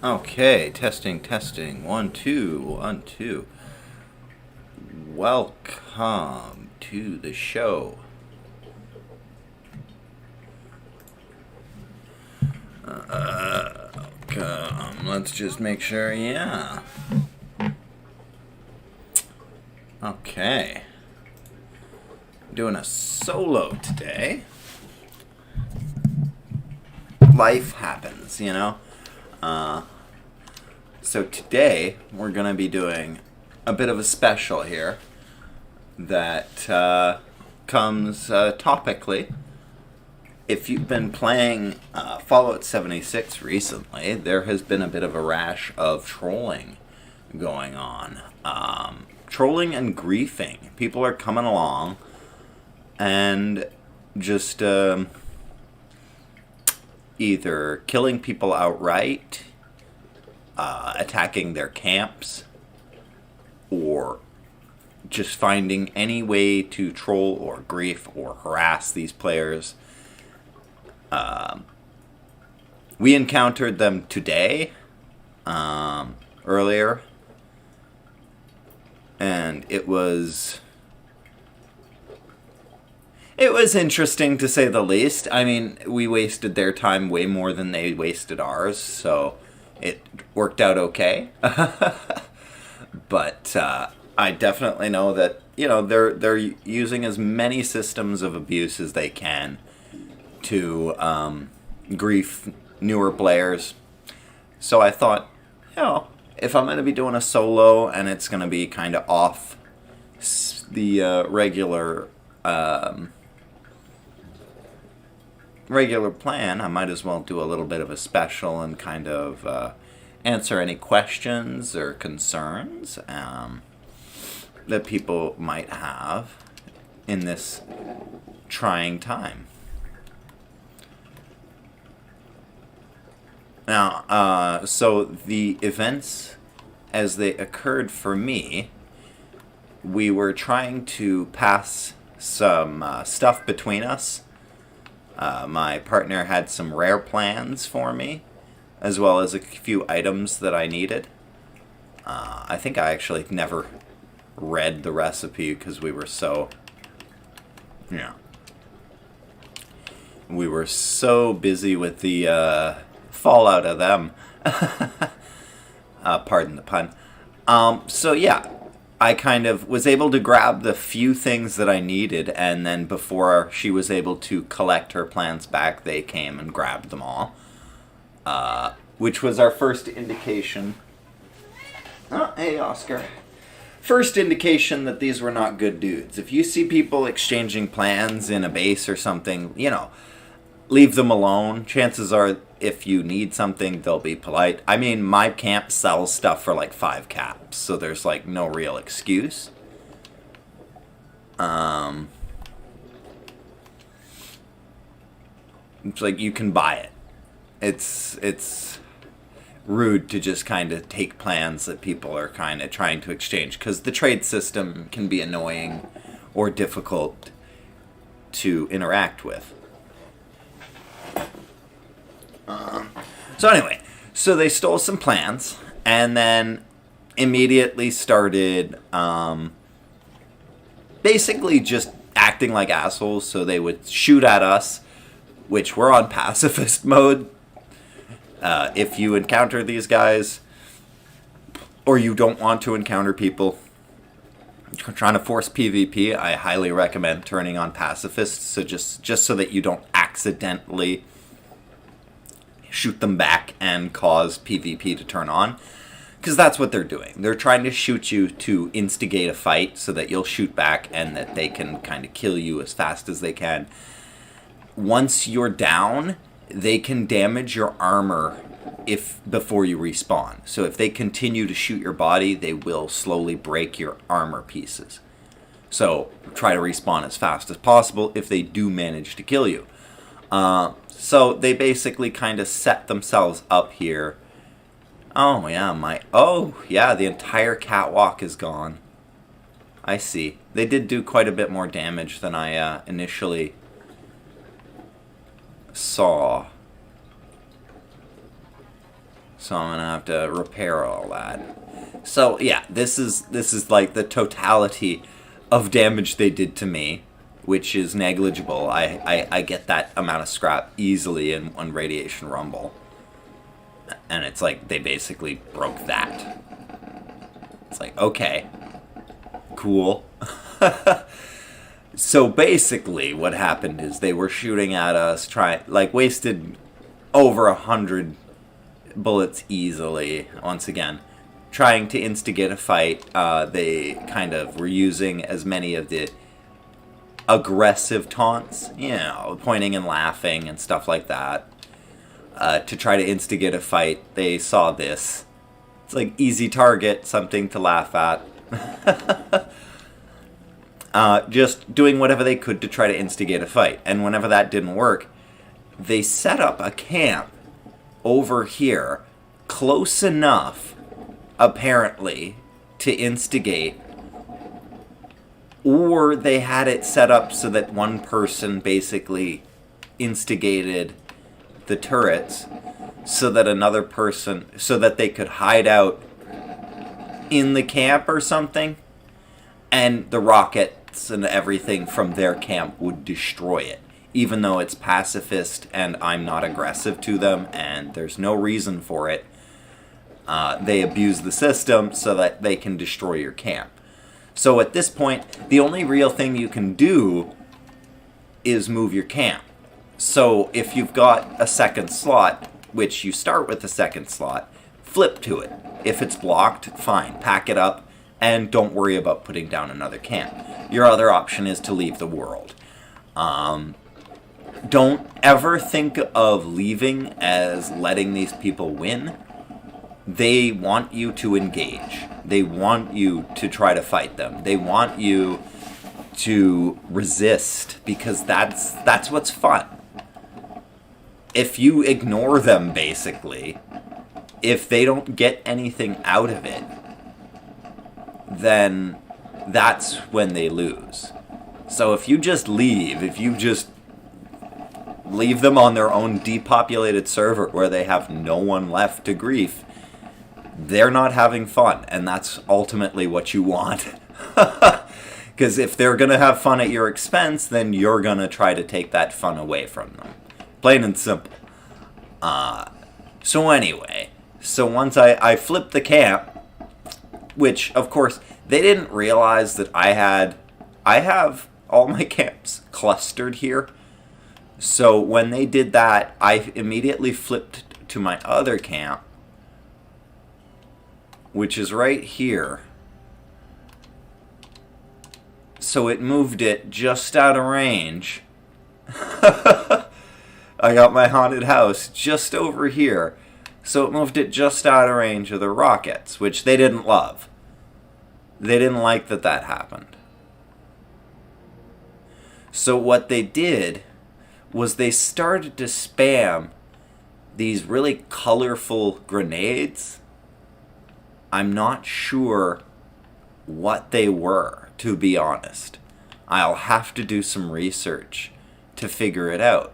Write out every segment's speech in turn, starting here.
Okay, testing, testing. 1, 2, 1, 2. Welcome to the show. Let's just make sure, yeah. Okay. Doing a solo today. Life happens, you know? So today, we're going to be doing a bit of a special here that comes topically. If you've been playing Fallout 76 recently, there has been a bit of a rash of trolling going on. Trolling and griefing. People are coming along and just either killing people outright, attacking their camps, or just finding any way to troll or grief or harass these players. We encountered them today, earlier, and it was interesting to say the least. I mean, we wasted their time way more than they wasted ours, so it worked out okay. But I definitely know that, you know, they're using as many systems of abuse as they can to grief newer players. So I thought, you know, if I'm going to be doing a solo and it's going to be kind of off the regular plan, I might as well do a little bit of a special and kind of answer any questions or concerns that people might have in this trying time. Now, so the events as they occurred for me, we were trying to pass some stuff between us. My partner had some rare plans for me, as well as a few items that I needed. I think I actually never read the recipe because we were so, we were so busy with the fallout of them. Pardon the pun. So yeah, I kind of was able to grab the few things that I needed, and then before she was able to collect her plans back, they came and grabbed them all. Which was our first indication. Oh, hey, Oscar. First indication that these were not good dudes. If you see people exchanging plans in a base or something, you know, leave them alone. Chances are, if you need something, they'll be polite. I mean, my camp sells stuff for like 5 caps, so there's like no real excuse. It's like you can buy it. It's rude to just kind of take plans that people are kind of trying to exchange, because the trade system can be annoying or difficult to interact with. So anyway, so they stole some plans and then immediately started basically just acting like assholes. So they would shoot at us, which we're on pacifist mode. If you encounter these guys, or you don't want to encounter people trying to force PvP, I highly recommend turning on pacifist. So just so that you don't accidentally shoot them back and cause PvP to turn on, because that's what they're doing. They're trying to shoot you to instigate a fight so that you'll shoot back and that they can kind of kill you as fast as they can. Once you're down, they can damage your armor before you respawn. So if they continue to shoot your body, they will slowly break your armor pieces. So try to respawn as fast as possible if they do manage to kill you. So they basically kind of set themselves up here. Oh yeah, the entire catwalk is gone. I see. They did do quite a bit more damage than I initially saw. So I'm gonna have to repair all that. So yeah, this is like the totality of damage they did to me, which is negligible. I get that amount of scrap easily in one Radiation Rumble. And it's like they basically broke that. It's like, okay, cool. So basically what happened is they were shooting at us, wasted over 100 bullets easily, once again, trying to instigate a fight. They kind of were using as many of the aggressive taunts, pointing and laughing and stuff like that, to try to instigate a fight. They saw this. It's like easy target, something to laugh at. Just doing whatever they could to try to instigate a fight. And whenever that didn't work, they set up a camp over here, close enough, apparently, to instigate. Or they had it set up so that one person basically instigated the turrets so that another person, so that they could hide out in the camp or something, and the rockets and everything from their camp would destroy it, even though it's pacifist and I'm not aggressive to them and there's no reason for it. They abuse the system so that they can destroy your camp. So at this point, the only real thing you can do is move your camp. So if you've got a second slot, which you start with a second slot, flip to it. If it's blocked, fine, pack it up, and don't worry about putting down another camp. Your other option is to leave the world. Don't ever think of leaving as letting these people win. They want you to engage. They want you to try to fight them. They want you to resist, because that's what's fun. If you ignore them, basically, if they don't get anything out of it, then that's when they lose. So if you just leave, leave them on their own depopulated server where they have no one left to grief, they're not having fun, and that's ultimately what you want. Because if they're going to have fun at your expense, then you're going to try to take that fun away from them. Plain and simple. So anyway, once I flipped the camp, which, of course, they didn't realize that I have all my camps clustered here. So when they did that, I immediately flipped to my other camp, which is right here. So it moved it just out of range. I got my haunted house just over here. So it moved it just out of range of the rockets, which they didn't love. They didn't like that happened. So what they did was they started to spam these really colorful grenades. I'm not sure what they were, to be honest. I'll have to do some research to figure it out.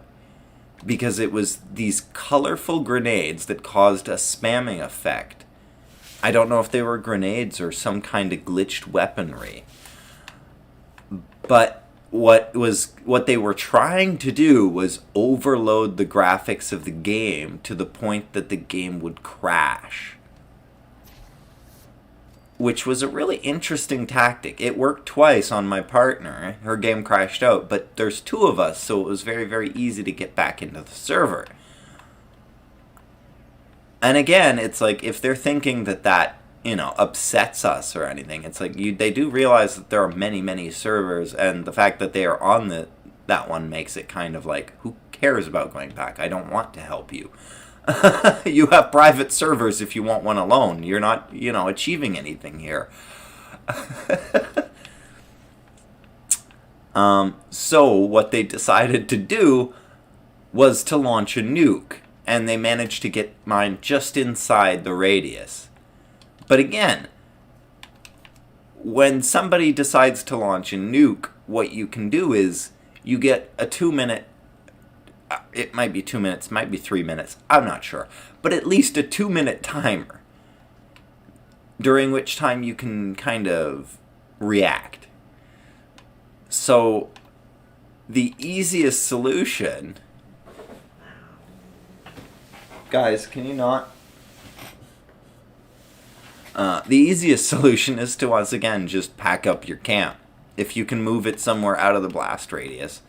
Because it was these colorful grenades that caused a spamming effect. I don't know if they were grenades or some kind of glitched weaponry. But what they were trying to do was overload the graphics of the game to the point that the game would crash. Which was a really interesting tactic. It worked twice on my partner. Her game crashed out, but there's two of us, so it was very, very easy to get back into the server. And again, it's like, if they're thinking that upsets us or anything, it's like, they do realize that there are many, many servers, and the fact that they are on that one makes it kind of like, who cares about going back? I don't want to help you. You have private servers if you want one alone. You're not, achieving anything here. So what they decided to do was to launch a nuke, and they managed to get mine just inside the radius. But again, when somebody decides to launch a nuke, what you can do is you get a 2-minute It might be 2 minutes, might be 3 minutes, I'm not sure. But at least a 2-minute timer, during which time you can kind of react. So, the easiest solution... Guys, can you not? The easiest solution is to, once again, just pack up your camp. If you can move it somewhere out of the blast radius,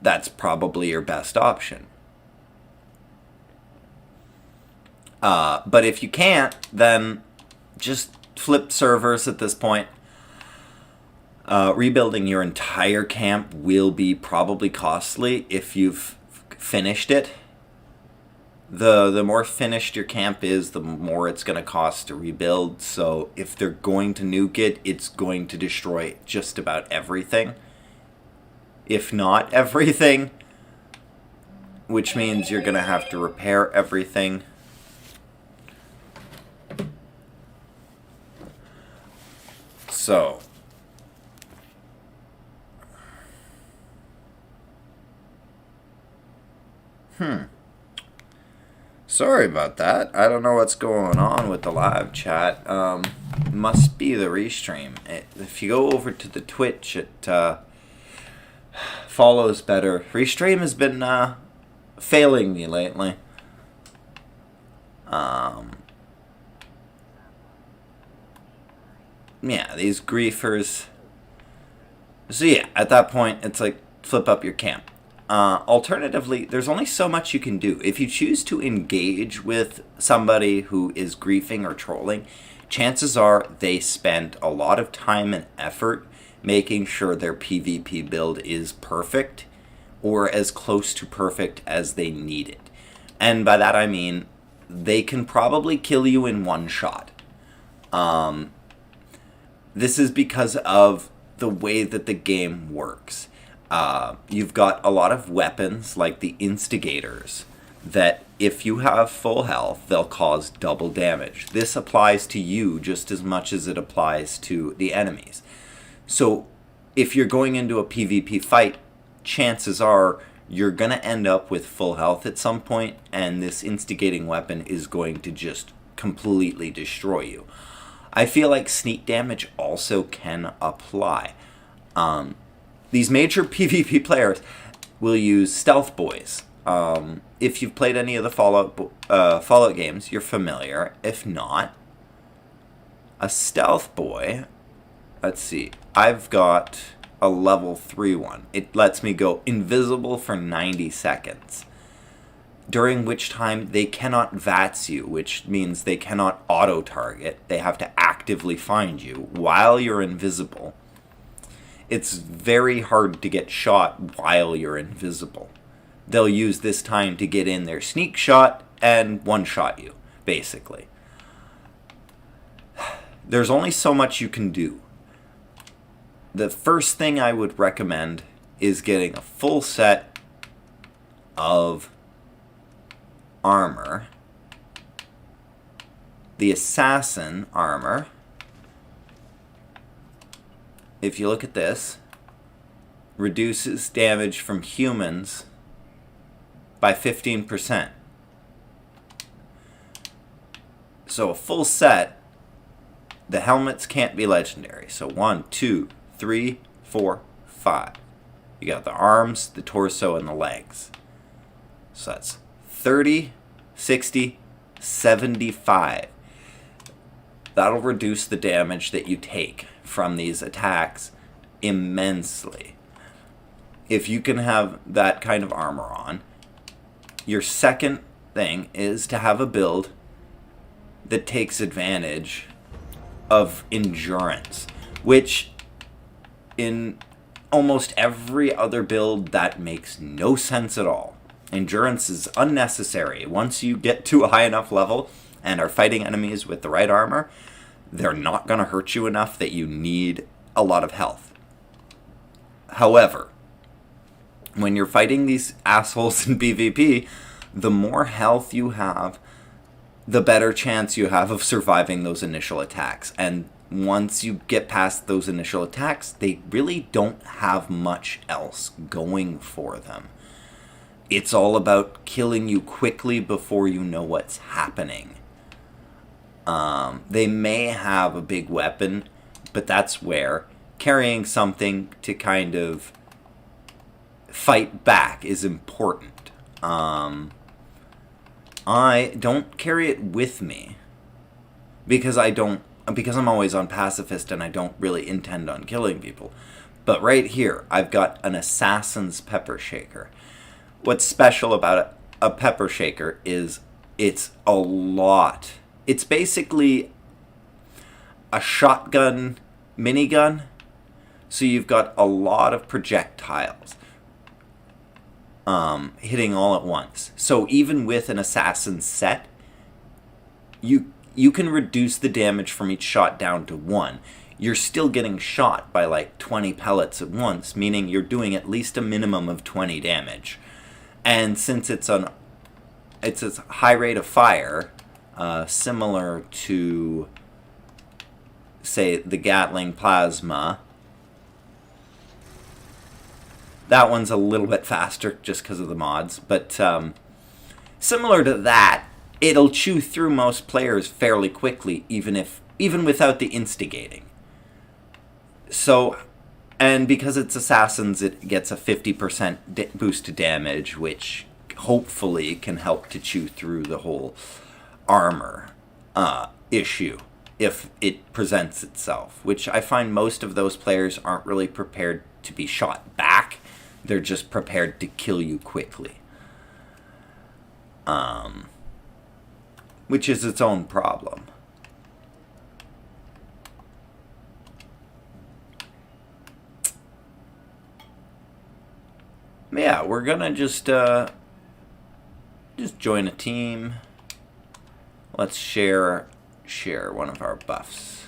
that's probably your best option. But if you can't, then just flip servers at this point. Rebuilding your entire camp will be probably costly if you've finished it. The more finished your camp is, the more it's going to cost to rebuild. So if they're going to nuke it, it's going to destroy just about everything. If not everything. Which means you're going to have to repair everything. So... Sorry about that. I don't know what's going on with the live chat. Must be the restream. If you go over to the Twitch, it follows better. Restream has been failing me lately. Yeah, these griefers. So yeah, at that point, it's like flip up your camp. Alternatively, there's only so much you can do. If you choose to engage with somebody who is griefing or trolling, chances are they spent a lot of time and effort making sure their PvP build is perfect or as close to perfect as they need it. And by that I mean they can probably kill you in one shot. This is because of the way that the game works. You've got a lot of weapons, like the instigators, that if you have full health, they'll cause double damage. This applies to you just as much as it applies to the enemies. So, if you're going into a PvP fight, chances are you're going to end up with full health at some point, and this instigating weapon is going to just completely destroy you. I feel like sneak damage also can apply. These major PvP players will use stealth boys. If you've played any of the Fallout games, you're familiar. If not, a stealth boy, let's see, I've got a level 3 one. It lets me go invisible for 90 seconds, during which time they cannot VATS you, which means they cannot auto-target. They have to actively find you while you're invisible. It's very hard to get shot while you're invisible. They'll use this time to get in their sneak shot and one-shot you, basically. There's only so much you can do. The first thing I would recommend is getting a full set of armor. The assassin armor, if you look at this, reduces damage from humans by 15%. So a full set, the helmets can't be legendary. So 1, 2, 3, 4, 5. You got the arms, the torso, and the legs. So that's 30, 60, 75. That'll reduce the damage that you take from these attacks immensely. If you can have that kind of armor on, your second thing is to have a build that takes advantage of endurance, which in almost every other build that makes no sense at all. Endurance is unnecessary. Once you get to a high enough level and are fighting enemies with the right armor, they're not going to hurt you enough that you need a lot of health. However, when you're fighting these assholes in PvP, the more health you have, the better chance you have of surviving those initial attacks. And once you get past those initial attacks, they really don't have much else going for them. it's all about killing you quickly before you know what's happening. They may have a big weapon, but that's where carrying something to kind of fight back is important. I don't carry it with me because I'm always on pacifist and I don't really intend on killing people. But right here, I've got an assassin's pepper shaker. What's special about a pepper shaker is it's a lot. It's basically a shotgun minigun. So you've got a lot of projectiles hitting all at once. So even with an assassin set, you can reduce the damage from each shot down to 1. You're still getting shot by like 20 pellets at once, meaning you're doing at least a minimum of 20 damage. And since it's a high rate of fire, similar to, say, the Gatling plasma, that one's a little bit faster just because of the mods, but similar to that, it'll chew through most players fairly quickly, even without the instigating. So, and because it's assassins, it gets a 50% boost to damage, which hopefully can help to chew through the whole armor issue if it presents itself, which I find most of those players aren't really prepared to be shot back. They're just prepared to kill you quickly. Which is its own problem. Yeah, we're gonna just join a team. Let's share one of our buffs.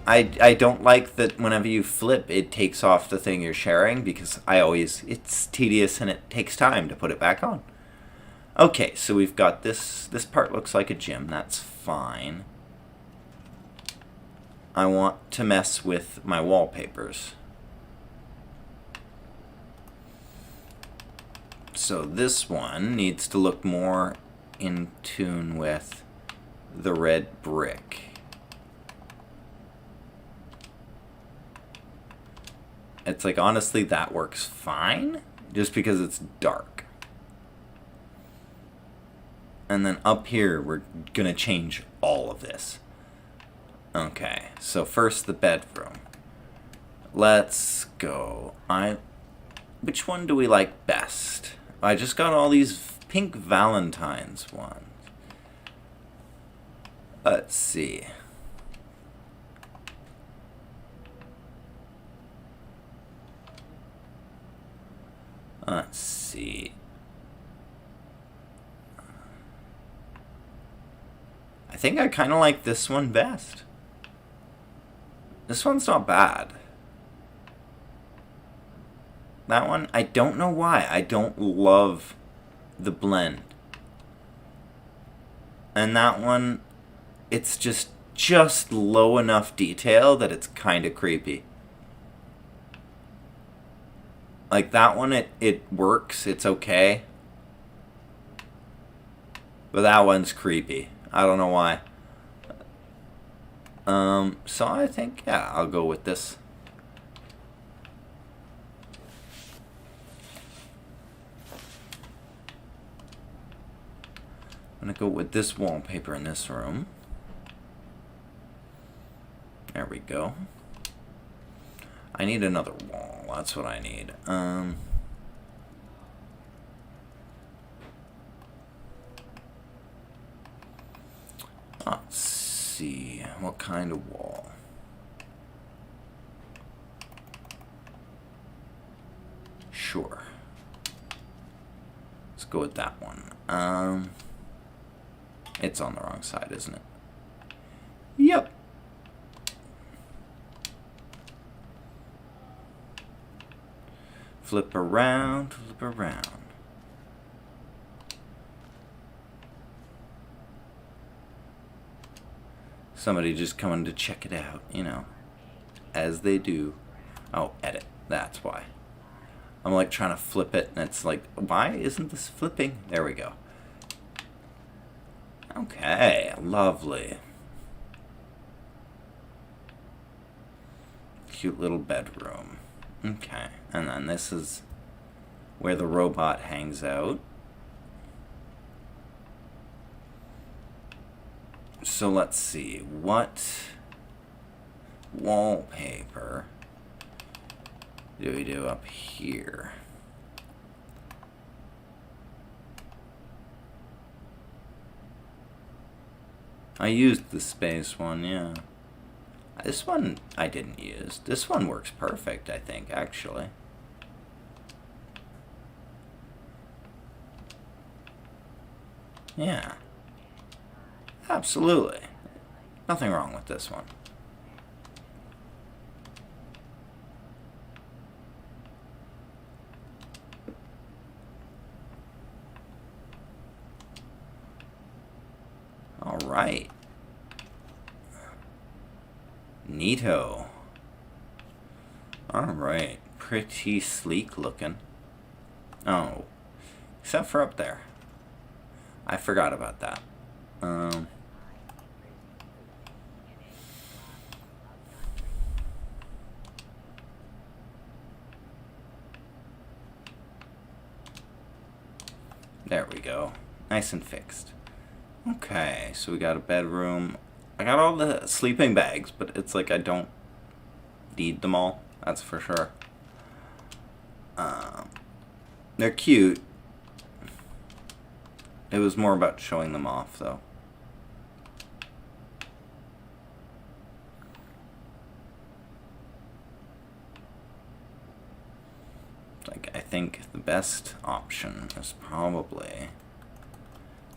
I don't like that whenever you flip, it takes off the thing you're sharing, because it's tedious and it takes time to put it back on. Okay, so we've got this part looks like a gym, that's fine. I want to mess with my wallpapers. So this one needs to look more in tune with the red brick. It's like, honestly, that works fine, just because it's dark. And then up here, we're gonna change all of this. Okay, so first the bedroom. Let's go. Which one do we like best? I just got all these pink Valentine's ones. Let's see. Let's see. I think I kind of like this one best. This one's not bad. That one, I don't know why. I don't love the blend. And that one, it's just low enough detail that it's kind of creepy. Like that one, it works, it's okay. But that one's creepy. I don't know why. So I think, yeah, I'll go with this. I'm gonna go with this wallpaper in this room. There we go. I need another wall. That's what I need. Let's see. What kind of wall? Sure. Let's go with that one. It's on the wrong side, isn't it? Yep. Flip around, flip around. Somebody just coming to check it out, you know, as they do. Oh, edit. That's why. I'm like trying to flip it, and it's like, why isn't this flipping? There we go. Okay, lovely. Cute little bedroom. Okay, and then this is where the robot hangs out. So let's see, what wallpaper do we do up here? I used the space one, yeah. This one I didn't use. This one works perfect, I think, actually. Yeah. Absolutely. Nothing wrong with this one. All right. Neato. All right. Pretty sleek looking. Oh. Except for up there. I forgot about that. There we go. Nice and fixed. Okay, so we got a bedroom. I got all the sleeping bags, but it's like I don't need them all. That's for sure. They're cute. It was more about showing them off, though. Like, I think the best option is probably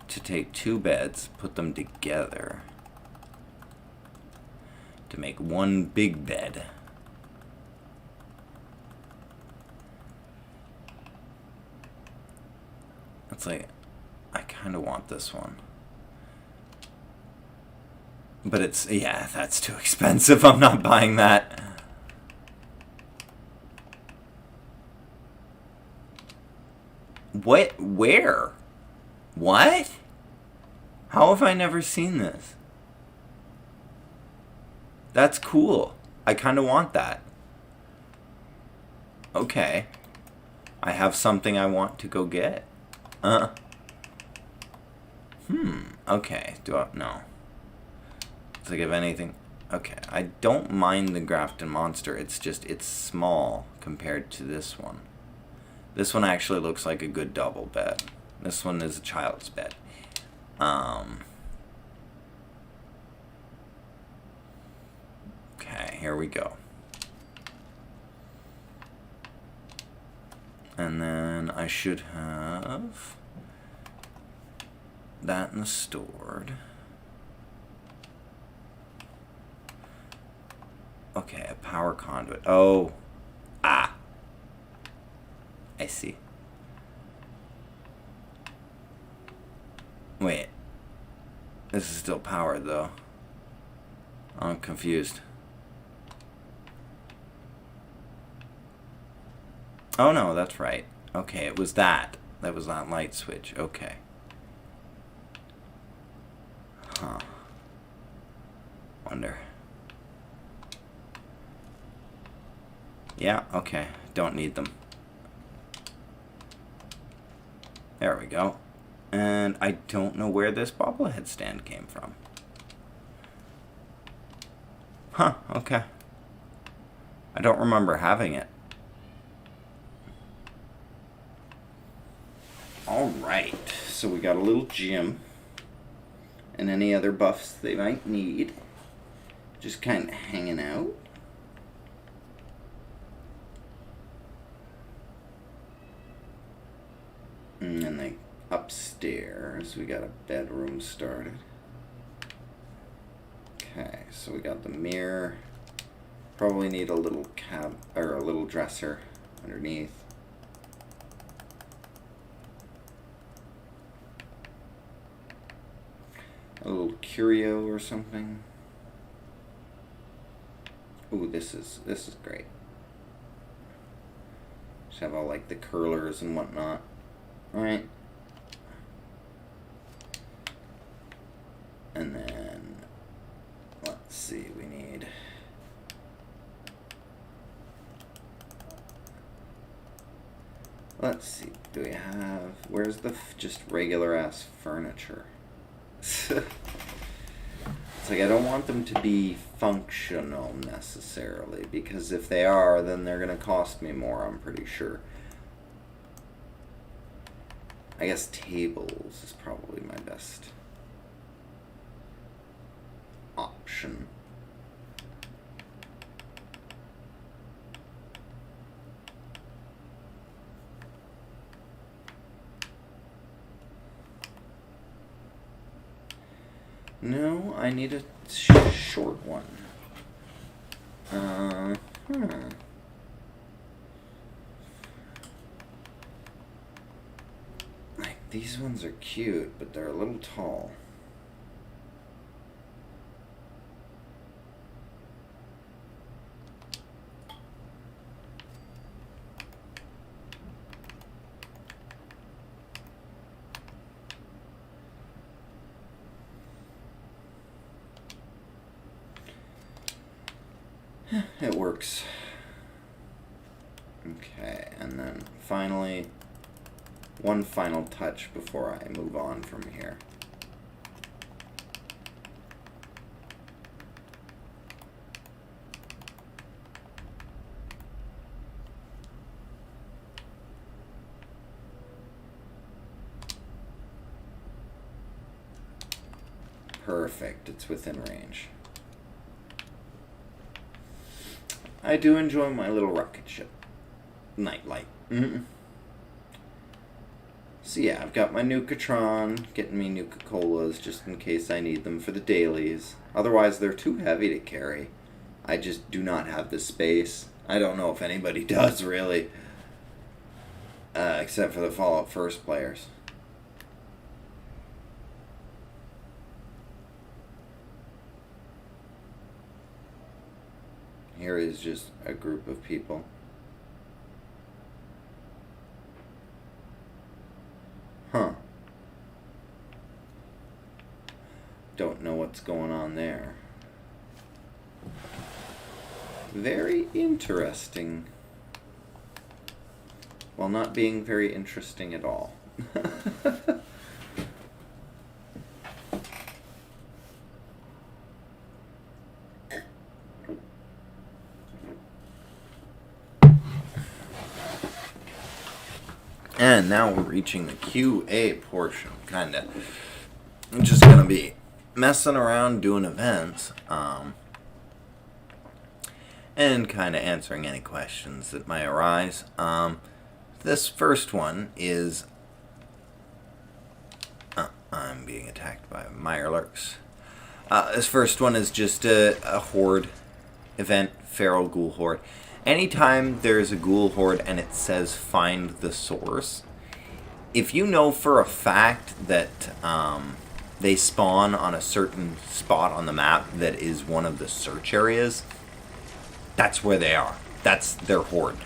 to take two beds, put them together to make one big bed. It's like, I kind of want this one. But it's, yeah, that's too expensive. I'm not buying that. What? Where? What? How have I never seen this? That's cool. I kind of want that. Okay. I have something I want to go get. Okay. Do I? No. It's like if anything. Okay. I don't mind the Grafton Monster. It's just, it's small compared to this one. This one actually looks like a good double bed. This one is a child's bed. Okay, here we go. And then I should have that in the stored. Okay, a power conduit. Oh. Ah. I see. Wait. This is still powered, though. I'm confused. Oh, no, that's right. Okay, it was that. That was that light switch. Okay. Huh. Wonder. Yeah, okay. Don't need them. There we go. And I don't know where this bobblehead stand came from. Huh, okay. I don't remember having it. Alright, so we got a little gym. And any other buffs they might need. Just kind of hanging out. And then they upstairs, we got a bedroom started. Okay, so we got the mirror. Probably need a little cab or a little dresser underneath. A little curio or something. Ooh, this is great. Just have all like the curlers and whatnot. Alright. And then, let's see, we need... Let's see, do we have... Where's the just regular-ass furniture? It's like, I don't want them to be functional, necessarily, because if they are, then they're going to cost me more, I'm pretty sure. I guess tables is probably my best option. No, I need a short one. Like, these ones are cute, but they're a little tall. It works. Okay, and then finally, one final touch before I move on from here. Perfect, it's within range. I do enjoy my little rocket ship. Nightlight. So yeah, I've got my Nuka-Tron, getting me Nuka-Colas just in case I need them for the dailies. Otherwise, they're too heavy to carry. I just do not have the space. I don't know if anybody does, really. Except for the Fallout First players. Here is just a group of people. Huh. Don't know what's going on there. Very interesting. While not being very interesting at all. And now we're reaching the QA portion, kinda. I'm just gonna be messing around doing events, and kinda answering any questions that might arise. This first one is, I'm being attacked by Mirelurks. This first one is just a horde event, feral ghoul horde. Anytime there's a ghoul horde and it says find the source, if you know for a fact that they spawn on a certain spot on the map that is one of the search areas, that's where they are. That's their horde.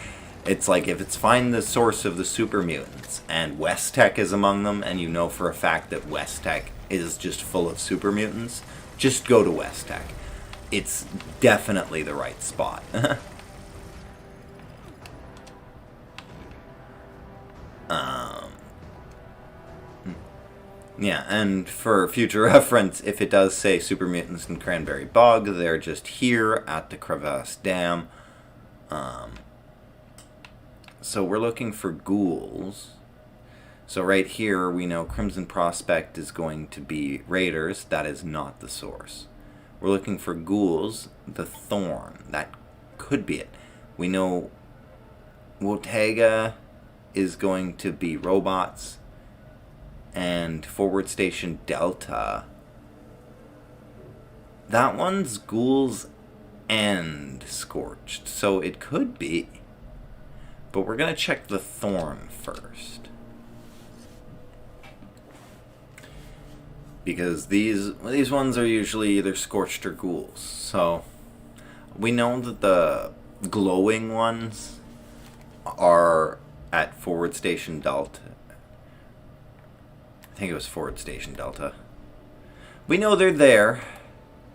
It's like if it's find the source of the super mutants and West Tech is among them, and you know for a fact that West Tech is just full of super mutants, just go to West Tech. It's definitely the right spot. Yeah, and for future reference, if it does say Super Mutants in Cranberry Bog, they're just here at the Crevasse Dam. So we're looking for ghouls. So right here, we know Crimson Prospect is going to be raiders. That is not the source. We're looking for ghouls, the Thorn. That could be it. We know Wotega is going to be robots. And Forward Station Delta, that one's ghouls and scorched, so it could be. But we're going to check the Thorn first. Because these ones are usually either scorched or ghouls. So we know that the glowing ones are at forward station Delta. I think it was forward station Delta. We know they're there.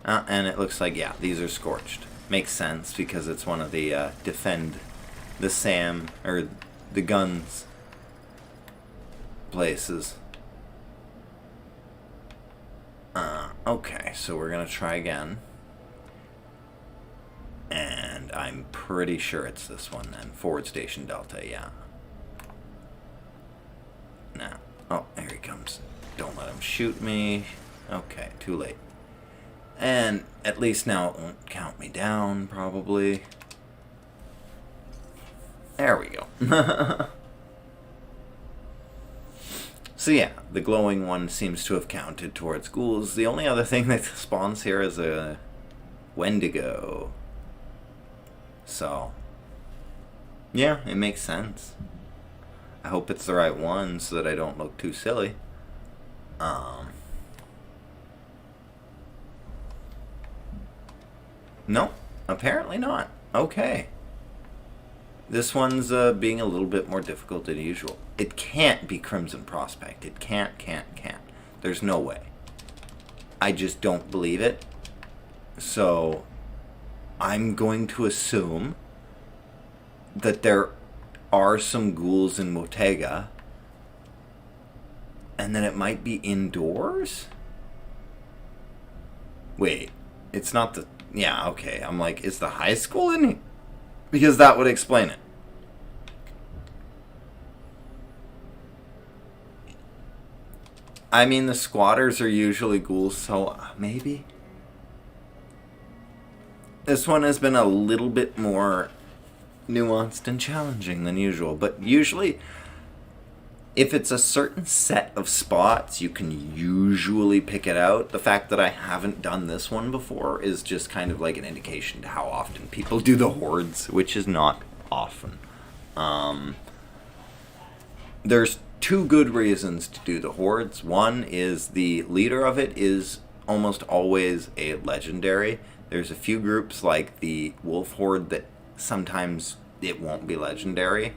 And it looks like, yeah, these are scorched. Makes sense because it's one of the defend the SAM, or the guns places. Okay, so we're going to try again. And I'm pretty sure it's this one then. Forward station Delta, yeah. Now, oh, there he comes. Don't let him shoot me. Okay, too late. And at least now it won't count me down, probably. There we go. So yeah, the glowing one seems to have counted towards ghouls. The only other thing that spawns here is a Wendigo. So, yeah, it makes sense. I hope it's the right one so that I don't look too silly. No, apparently not. Okay. This one's being a little bit more difficult than usual. It can't be Crimson Prospect. It can't. There's no way. I just don't believe it. So, I'm going to assume that there are some ghouls in Motega, and then it might be indoors? Wait, it's not the... Yeah, okay. I'm like, is the high school in here? Because that would explain it. I mean, the squatters are usually ghouls, so maybe? This one has been a little bit more nuanced and challenging than usual, but usually, if it's a certain set of spots, you can usually pick it out. The fact that I haven't done this one before is just kind of like an indication to how often people do the hordes, which is not often. There's two good reasons to do the hordes. One is the leader of it is almost always a legendary. There's a few groups like the Wolf Horde that sometimes it won't be legendary.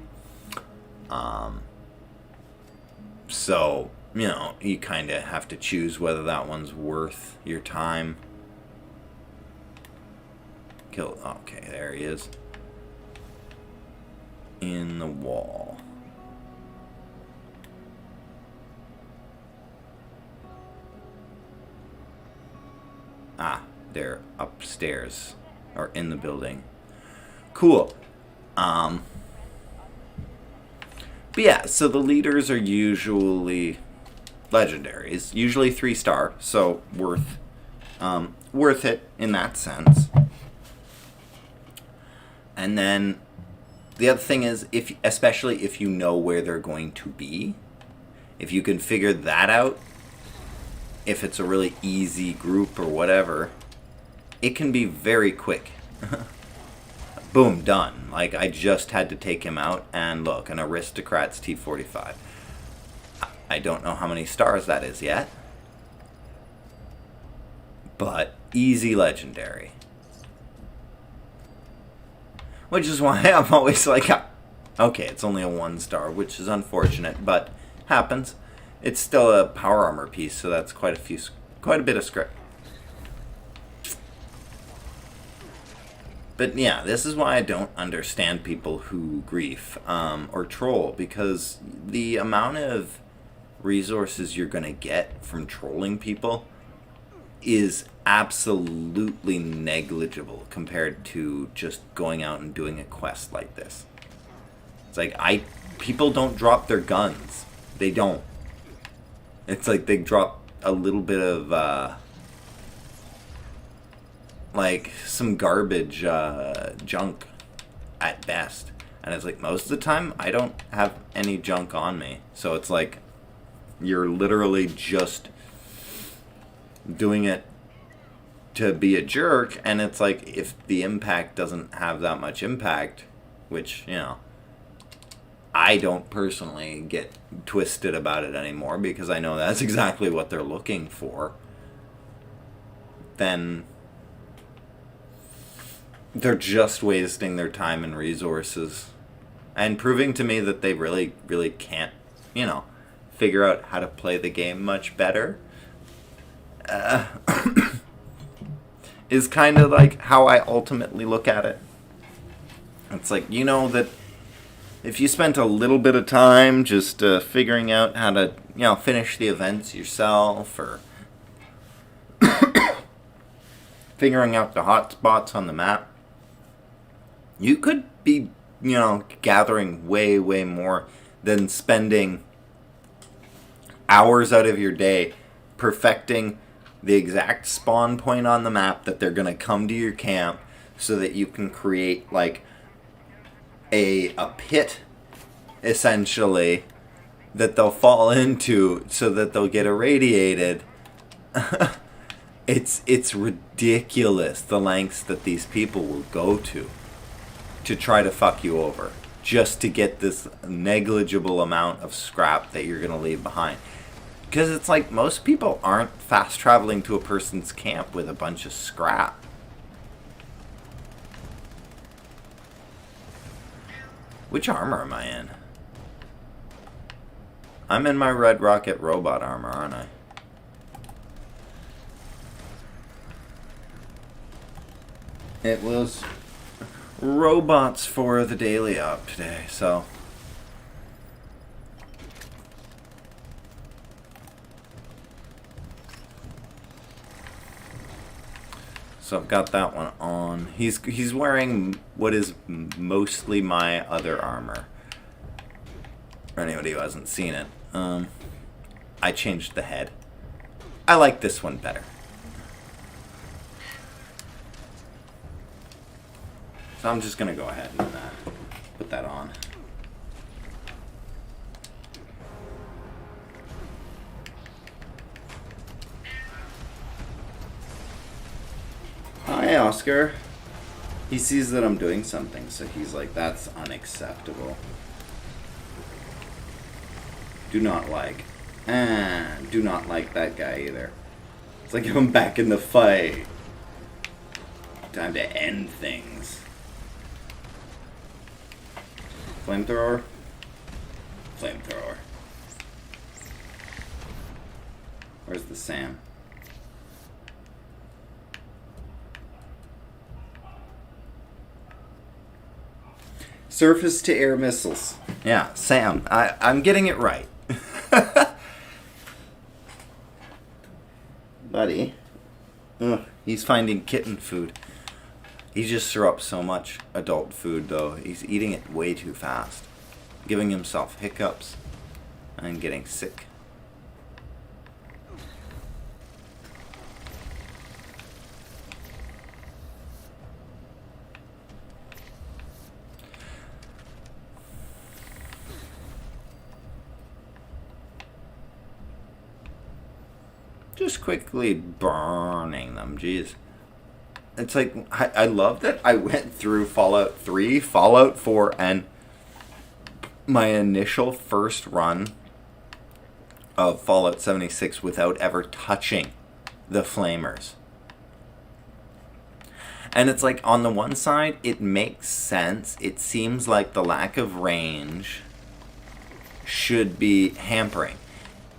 So, you know, you kind of have to choose whether that one's worth your time. Kill. Okay, there he is. In the wall. Ah, they're upstairs. Or in the building. Cool. But yeah, so the leaders are usually legendaries. Usually 3-star, so worth it in that sense. And then the other thing is, especially if you know where they're going to be, if you can figure that out, if it's a really easy group or whatever, it can be very quick. Boom, done. Like, I just had to take him out, and look, an Aristocrat's T-45. I don't know how many stars that is yet, but easy legendary. Which is why I'm always like, okay, it's only a 1-star, which is unfortunate, but happens. It's still a power armor piece, so that's quite a bit of script. But yeah, this is why I don't understand people who grief or troll, because the amount of resources you're going to get from trolling people is absolutely negligible compared to just going out and doing a quest like this. It's like, people don't drop their guns. They don't. It's like they drop a little bit of like some garbage junk at best, and it's like most of the time I don't have any junk on me, so it's like you're literally just doing it to be a jerk. And it's like, if the impact doesn't have that much impact, which, you know, I don't personally get twisted about it anymore because I know that's exactly what they're looking for, then they're just wasting their time and resources and proving to me that they really, really can't, you know, figure out how to play the game much better. Is kind of like how I ultimately look at it. It's like, you know, that if you spent a little bit of time just figuring out how to, you know, finish the events yourself, or figuring out the hot spots on the map, you could be, you know, gathering way, way more than spending hours out of your day perfecting the exact spawn point on the map that they're going to come to your camp, so that you can create like a pit, essentially, that they'll fall into so that they'll get irradiated. It's ridiculous the lengths that these people will go to try to fuck you over, just to get this negligible amount of scrap that you're going to leave behind. Because it's like, most people aren't fast traveling to a person's camp with a bunch of scrap. Which armor am I in? I'm in my Red Rocket robot armor, aren't I? It was robots for the daily op today, so... So I've got that one on. He's wearing what is mostly my other armor. For anybody who hasn't seen it. I changed the head. I like this one better. So I'm just going to go ahead and put that on. Hi, Oscar. He sees that I'm doing something, so he's like, that's unacceptable. Do not like. Do not like that guy either. It's like, I'm back in the fight. Time to end things. Flamethrower? Flamethrower. Where's the Sam? Surface-to-air missiles. Yeah, Sam. I'm getting it right. Buddy. Ugh, he's finding kitten food. He just threw up so much adult food, though. He's eating it way too fast. Giving himself hiccups and getting sick. Just quickly burning them, jeez. It's like, I love that I went through Fallout 3, Fallout 4, and my initial first run of Fallout 76 without ever touching the flamers. And it's like, on the one side, it makes sense. It seems like the lack of range should be hampering.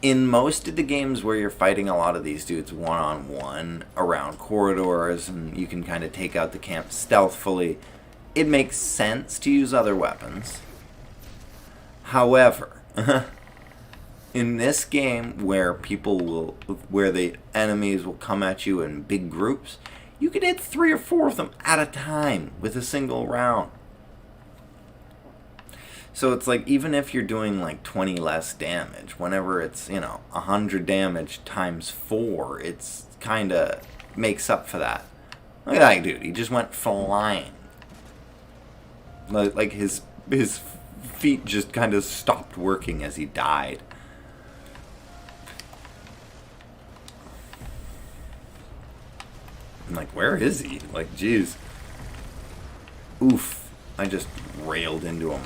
In most of the games where you're fighting a lot of these dudes one-on-one around corridors, and you can kind of take out the camp stealthily, it makes sense to use other weapons. However, in this game where the enemies will come at you in big groups, you can hit 3 or 4 of them at a time with a single round. So it's like, even if you're doing like 20 less damage, whenever it's, 100 damage times 4, it's kind of makes up for that. Look at that dude, he just went flying. Like his feet just kind of stopped working as he died. I'm like, where is he? Like, jeez. Oof. I just railed into him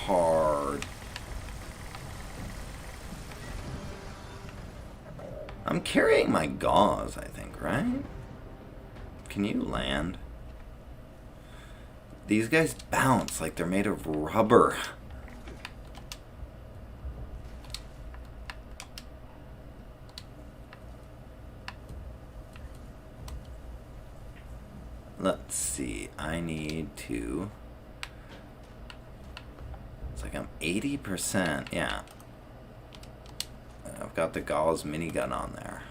hard. I'm carrying my gauze, I think, right? Can you land? these guys bounce like they're made of rubber. Let's see, I need to... It's like I'm 80%, yeah. I've got the Gauss minigun on there.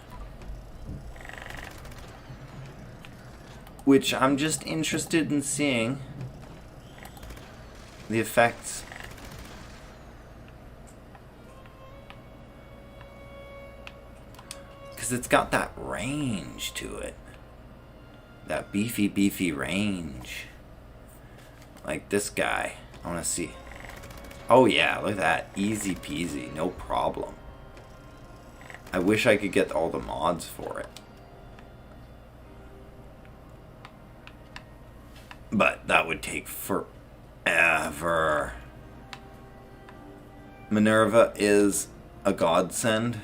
Which I'm just interested in seeing the effects. Because it's got that range to it. That beefy range. Like this guy. I want to see. Oh yeah, look at that. Easy peasy, no problem. I wish I could get all the mods for it. But that would take forever. Minerva is a godsend.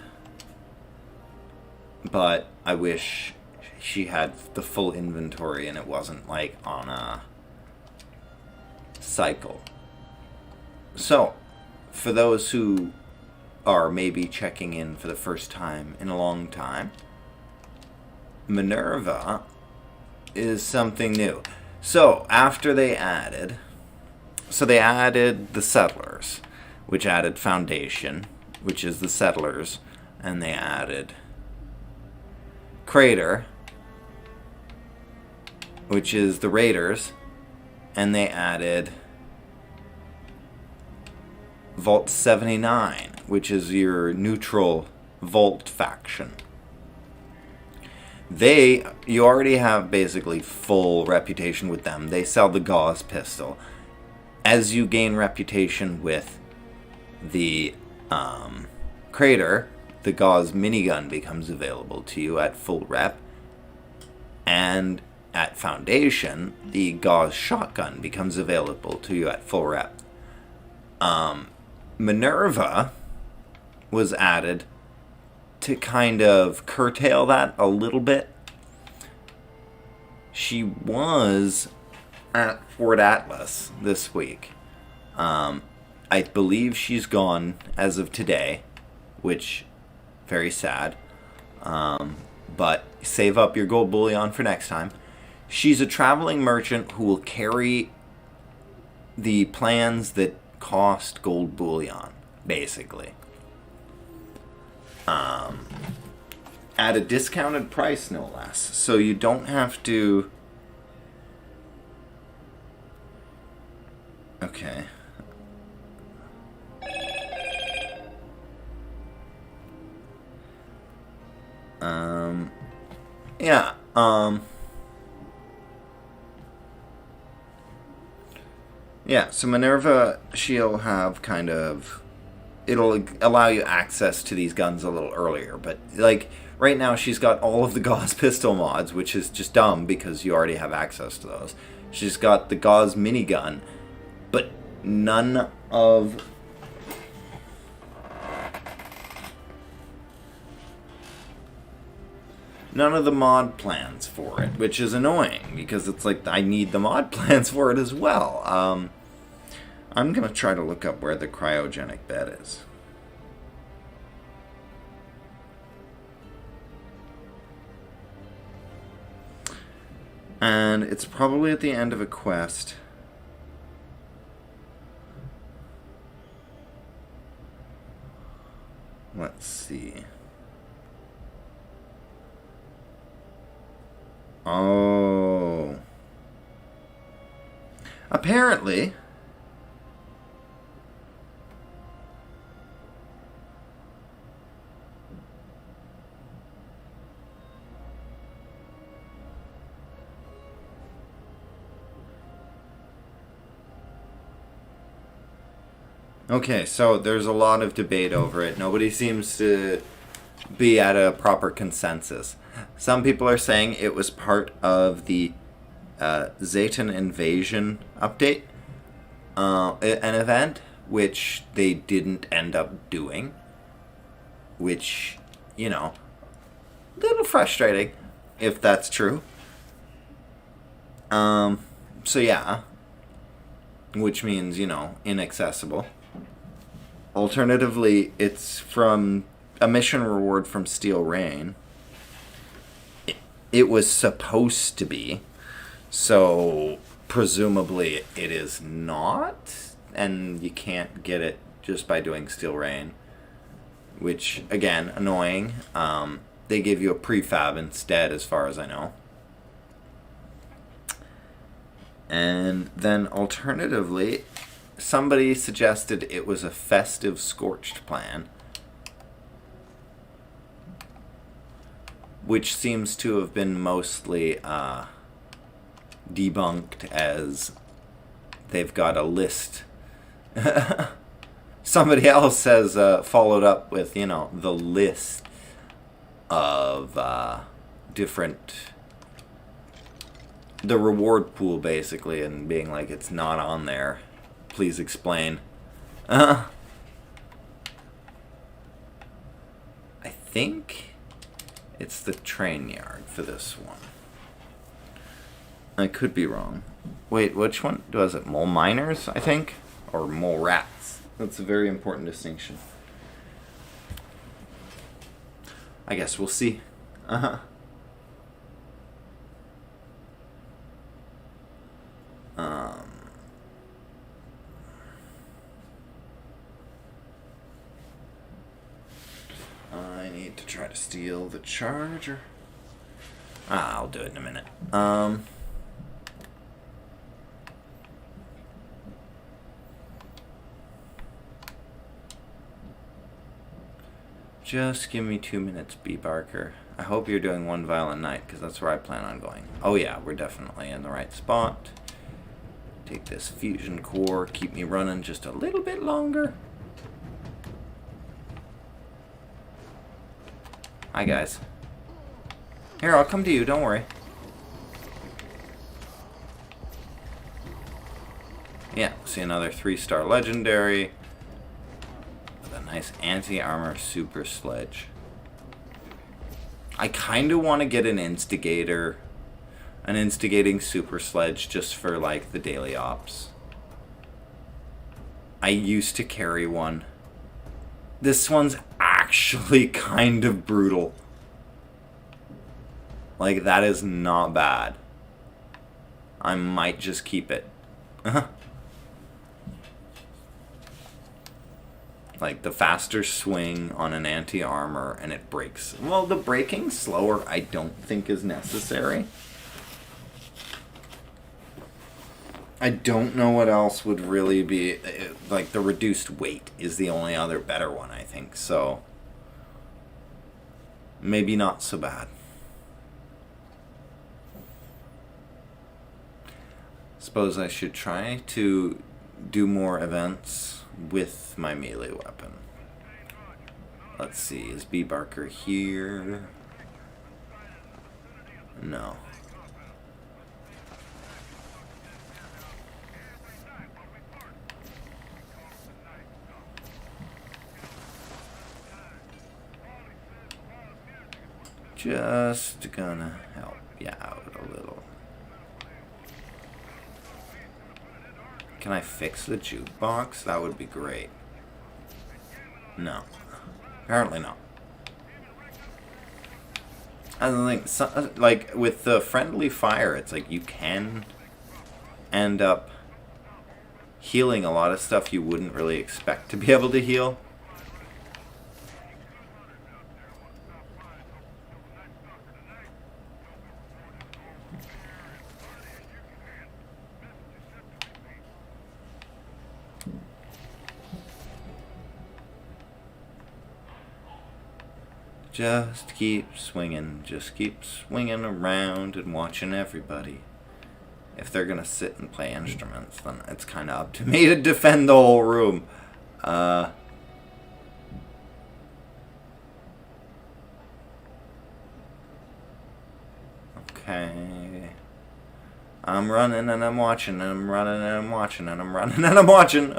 But I wish she had the full inventory and it wasn't like on a cycle. So, for those who are maybe checking in for the first time in a long time, Minerva is something new. So, after they added the settlers, which added Foundation, which is the settlers, and they added Crater, which is the raiders, and they added Vault 79, which is your neutral Vault faction. You already have basically full reputation with them. They sell the Gauss pistol. As you gain reputation with the Crater, the Gauss minigun becomes available to you at full rep. And at Foundation, the Gauss shotgun becomes available to you at full rep. Minerva was added to kind of curtail that a little bit. She was at Fort Atlas this week. I believe she's gone as of today, which, very sad. But save up your gold bullion for next time. She's a traveling merchant who will carry the plans that cost gold bullion, basically. At a discounted price, no less. So you don't have to... Okay. Yeah, yeah, so Minerva, she'll have kind of... It'll allow you access to these guns a little earlier, but, like, right now she's got all of the Gauss pistol mods, which is just dumb because you already have access to those. She's got the Gauss minigun, but none of... None of the mod plans for it, which is annoying, because it's like, I need the mod plans for it as well. I'm going to try to look up where the cryogenic bed is. And it's probably at the end of a quest. Let's see. Oh. Apparently... Okay, so there's a lot of debate over it. Nobody seems to be at a proper consensus. Some people are saying it was part of the Zayton invasion update, an event, which they didn't end up doing, which, you know, a little frustrating, if that's true. So yeah, which means, inaccessible. Alternatively, it's from a mission reward from Steel Rain. It was supposed to be, so presumably it is not, and you can't get it just by doing Steel Rain, which, again, annoying. They give you a prefab instead, as far as I know. And then alternatively, somebody suggested it was a festive Scorched plan, which seems to have been mostly debunked as they've got a list. Somebody else has followed up with, the list of different... the reward pool, basically, and being like, it's not on there. Please explain. I think it's the train yard for this one. I could be wrong. Wait, which one? Was it mole miners, I think? Or mole rats? That's a very important distinction. I guess we'll see. I need to try to steal the charger. I'll do it in a minute. Just give me 2 minutes, B. Barker. I hope you're doing One Violent Night, because that's where I plan on going. Oh yeah, we're definitely in the right spot. Take this fusion core, keep me running just a little bit longer. Hi guys. Here, I'll come to you, don't worry. Yeah, see another 3-star legendary. With a nice anti-armor super sledge. I kind of want to get an instigator. An instigating super sledge just for, like, the daily ops. I used to carry one. This one's actually kind of brutal. Like, that is not bad. I might just keep it. Like, the faster swing on an anti-armor, and it breaks. Well, the breaking slower I don't think is necessary. I don't know what else would really be... Like, the reduced weight is the only other better one, I think. So, maybe not so bad. Suppose I should try to do more events with my melee weapon. Let's see, is B. Barker here? No. Just gonna help you out a little. Can I fix the jukebox? That would be great. No. Apparently not. I don't think, so, like, with the friendly fire, it's like you can end up healing a lot of stuff you wouldn't really expect to be able to heal. Just keep swinging around and watching everybody. If they're gonna sit and play instruments, then it's kind of up to me to defend the whole room. Okay. I'm running and I'm watching and I'm running and I'm watching and I'm running and I'm watching.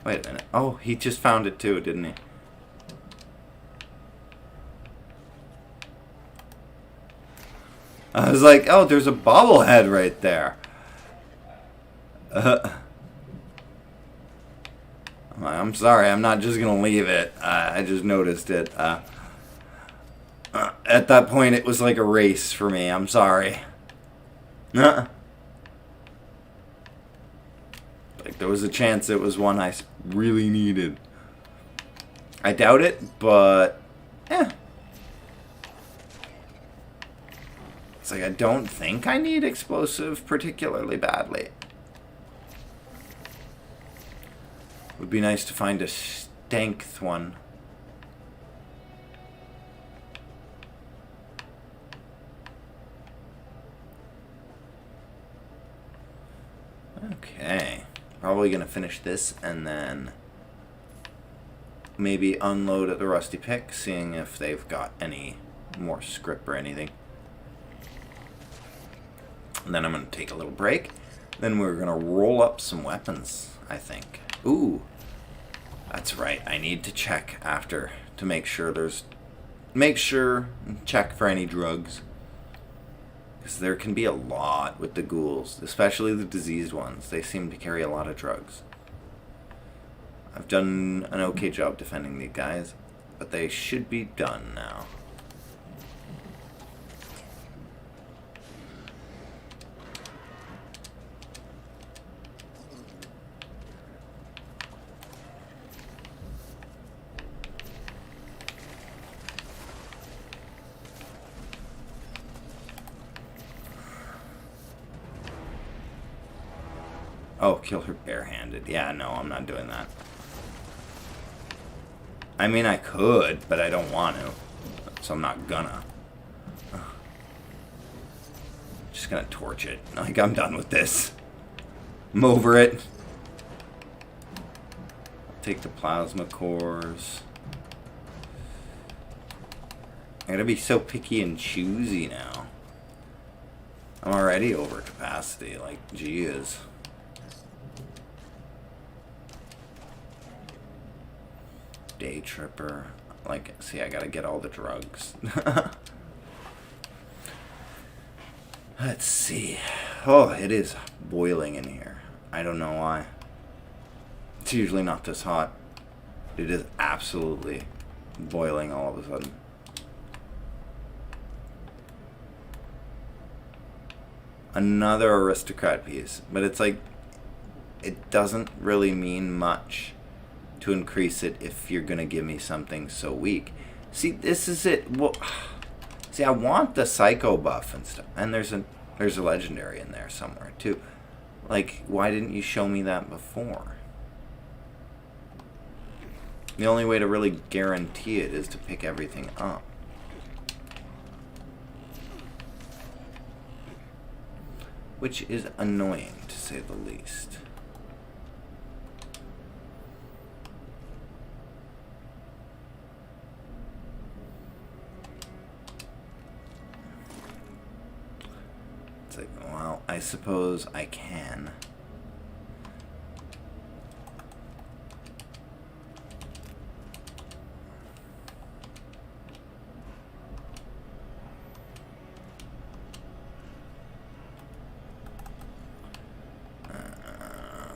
Wait a minute. Oh, he just found it too, didn't he? I was like, oh, there's a bobblehead right there. I'm sorry, I'm not just gonna leave it. I just noticed it. At that point, it was like a race for me. I'm sorry. Like, there was a chance it was one I really needed. I doubt it, but... It's like, I don't think I need explosive particularly badly. Would be nice to find a strength one. Okay. Probably gonna finish this and then maybe unload at the Rusty Pick, seeing if they've got any more script or anything. And then I'm gonna take a little break. Then we're gonna roll up some weapons, I think. Ooh. That's right. I need to check after to make sure check for any drugs. Because there can be a lot with the ghouls, especially the diseased ones. They seem to carry a lot of drugs. I've done an okay job defending these guys, but they should be done now. Oh, kill her barehanded. Yeah, no, I'm not doing that. I mean, I could, but I don't want to. So I'm not gonna. Just gonna torch it. Like, I'm done with this. I'm over it. Take the plasma cores. I gotta be so picky and choosy now. I'm already over capacity. Like, geez. Day tripper. Like, see, I gotta get all the drugs. Let's see. Oh, it is boiling in here. I don't know why. It's usually not this hot. It is absolutely boiling all of a sudden. Another aristocrat piece. But it's like, it doesn't really mean much to increase it if you're gonna give me something so weak. See, this is it. Well, see, I want the psycho buff and stuff, and there's a legendary in there somewhere too. Like, why didn't you show me that before? The only way to really guarantee it is to pick everything up. Which is annoying, to say the least. Well, I suppose I can.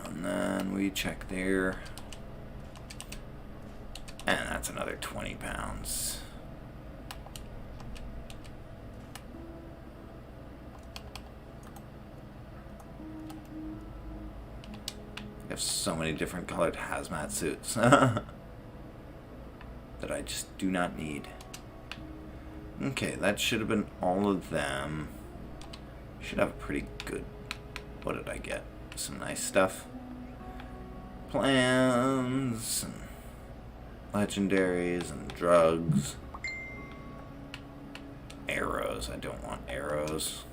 And then we check there. And that's another 20 pounds. I have so many different colored hazmat suits that I just do not need. Okay, that should have been all of them. Should have a pretty good... What did I get? Some nice stuff. Plans, and legendaries, and drugs. Arrows. I don't want arrows.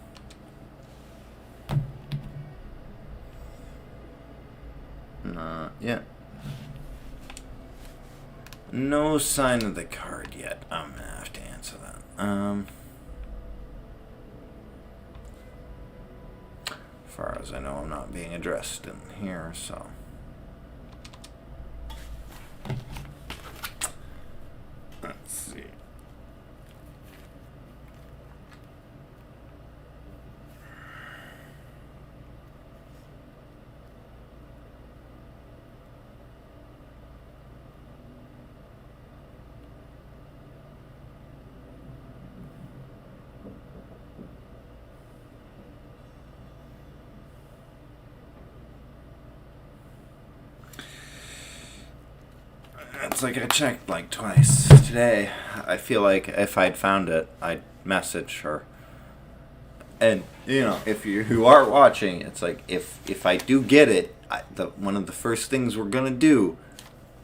Not yet. No sign of the card yet. I'm gonna have to answer that. As far as I know, I'm not being addressed in here, so. it's like I checked like twice today. I feel like if I'd found it, I'd message her. And you know, if you are watching, it's like if I do get it, one of the first things we're gonna do,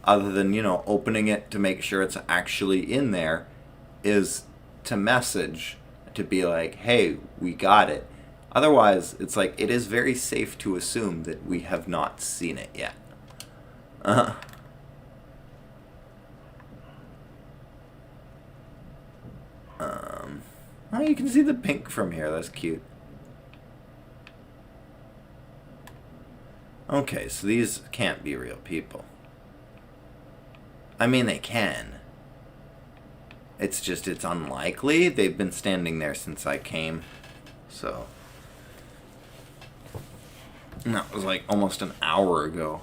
other than opening it to make sure it's actually in there, is to message to be like, hey, we got it. Otherwise, it's like it is very safe to assume that we have not seen it yet. Uh-huh. Oh, you can see the pink from here. That's cute. Okay, so these can't be real people. I mean, they can. It's just, it's unlikely. They've been standing there since I came. So. And that was like almost an hour ago.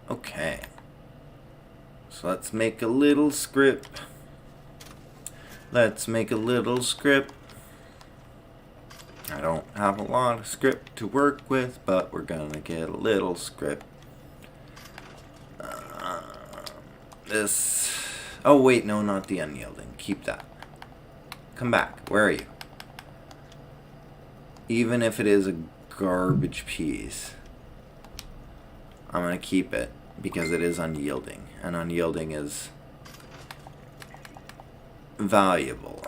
Okay. So let's make a little script. Let's make a little script. I don't have a lot of script to work with, but we're gonna get a little script. This... Oh, wait, no, not the unyielding. Keep that. Come back. Where are you? Even if it is a garbage piece, I'm gonna keep it because it is unyielding. And unyielding is valuable.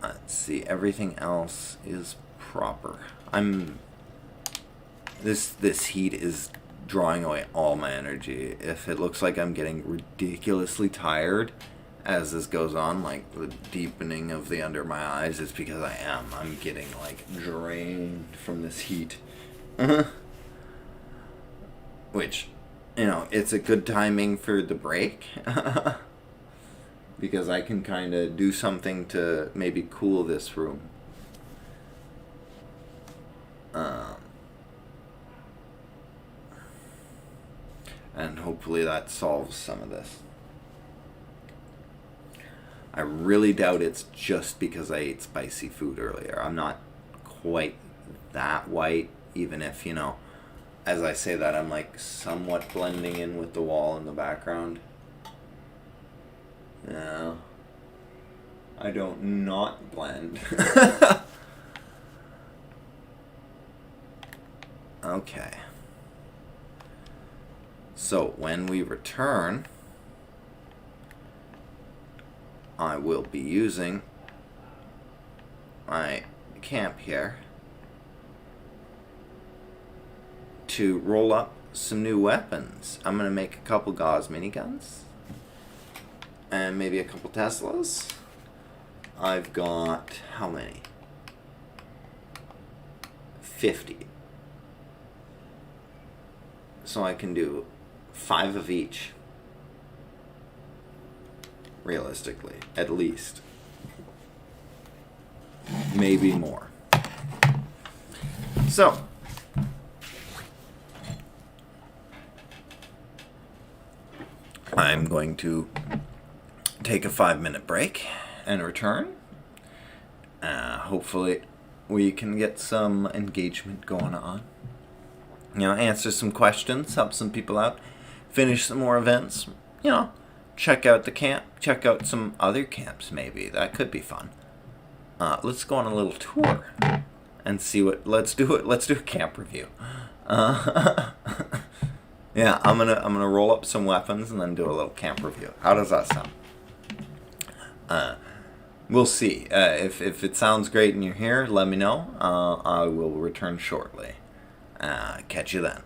Let's see, everything else is proper. This heat is drawing away all my energy. If it looks like I'm getting ridiculously tired as this goes on, like the deepening of the under my eyes, it's because I am. I'm getting like drained from this heat. Which, it's a good timing for the break. Because I can kind of do something to maybe cool this room. And hopefully that solves some of this. I really doubt it's just because I ate spicy food earlier. I'm not quite that white, even if, as I say that, I'm like somewhat blending in with the wall in the background. No. I don't not blend. Okay. So when we return, I will be using my camp here to roll up some new weapons. I'm going to make a couple Gauss miniguns and maybe a couple Teslas. I've got how many? 50. So I can do 5 of each. Realistically, at least. Maybe more. So, I'm going to take a 5-minute break and return. Hopefully we can get some engagement going on. Answer some questions, help some people out, finish some more events, check out the camp, check out some other camps maybe. That could be fun. Let's go on a little tour and see let's do a camp review. Yeah, I'm gonna roll up some weapons and then do a little camp review. How does that sound? We'll see. If it sounds great and you're here, let me know. I will return shortly. Catch you then.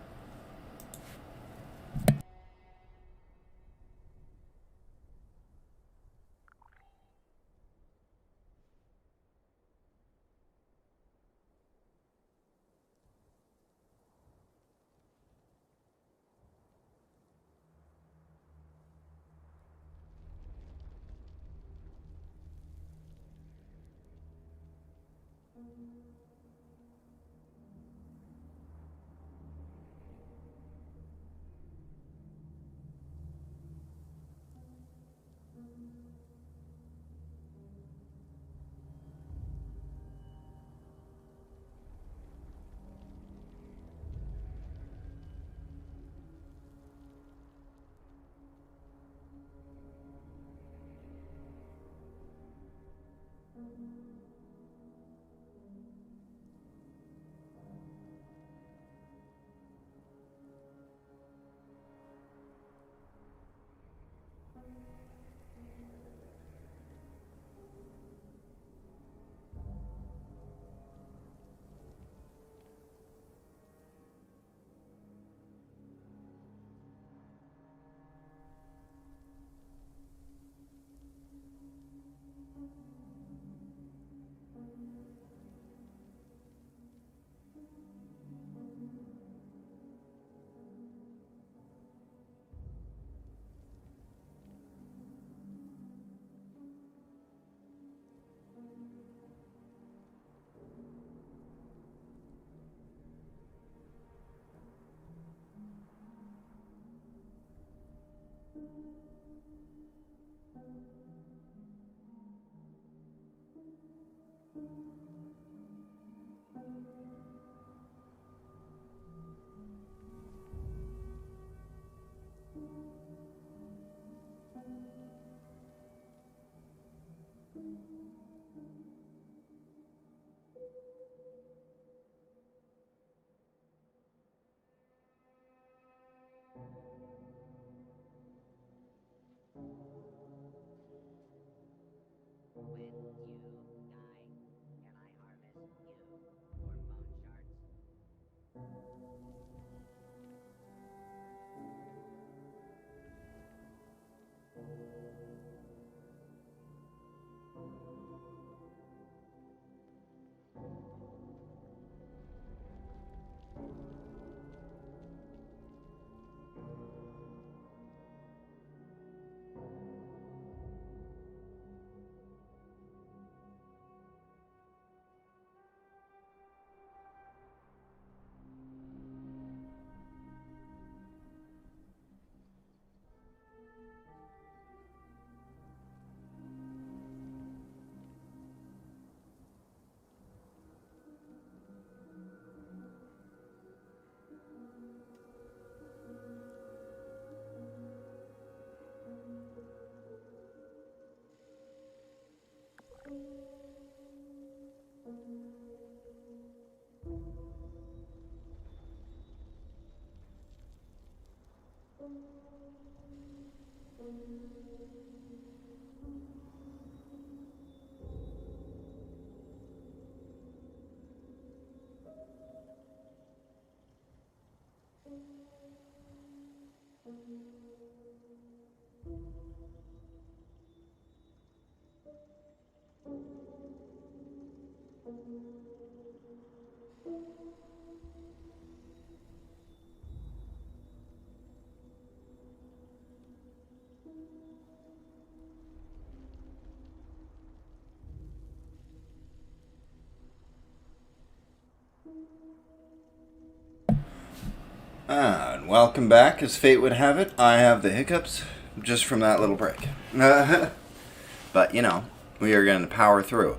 And welcome back. As fate would have it, I have the hiccups just from that little break. But, you know, we are going to power through.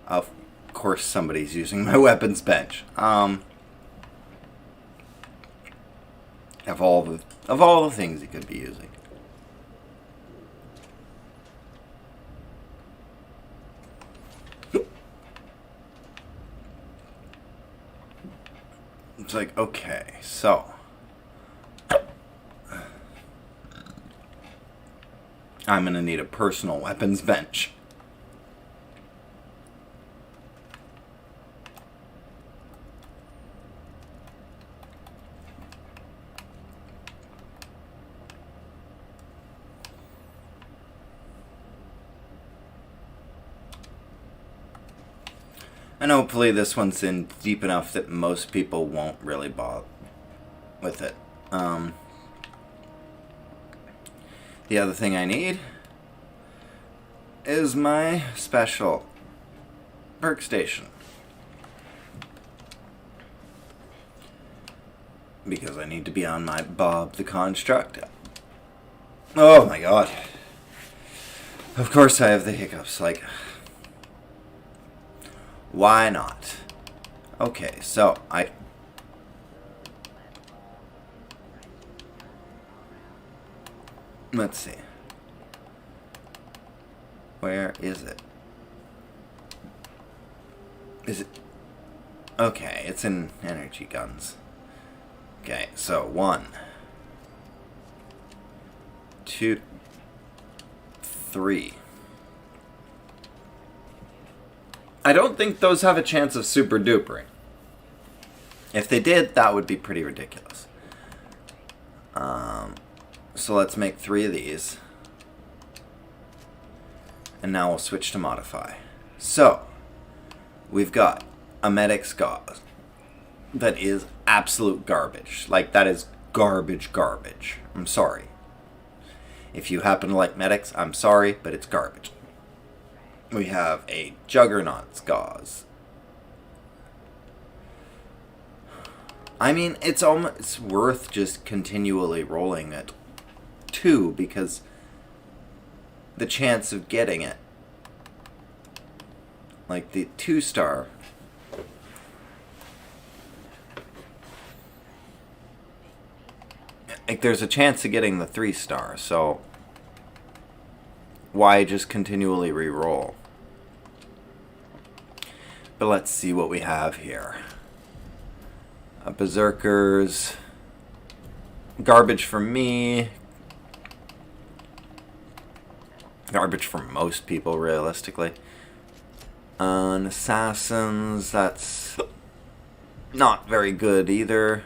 Of course, somebody's using my weapons bench. Of all the things he could be using. It's like, okay, so I'm gonna need a personal weapons bench. And hopefully this one's in deep enough that most people won't really bother with it. The other thing I need is my special workstation. Because I need to be on my Bob the Construct. Oh my god. Of course I have the hiccups, like... Why not? Okay, so let's see. Where is it? Is it? Okay, it's in energy guns. Okay, so 1, 2, 3. I don't think those have a chance of super dupering. If they did, that would be pretty ridiculous. So let's make 3 of these. And now we'll switch to modify. So, we've got a medic's gauze. That is absolute garbage. Like, that is garbage. I'm sorry. If you happen to like medics, I'm sorry, but it's garbage. We have a Juggernaut's gauze. I mean, it's almost worth just continually rolling at 2 because the chance of getting it, like the 2-star, like there's a chance of getting the 3-star, so why just continually re-roll? But let's see what we have here. Berserkers. Garbage for me. Garbage for most people, realistically. Assassins, that's not very good either.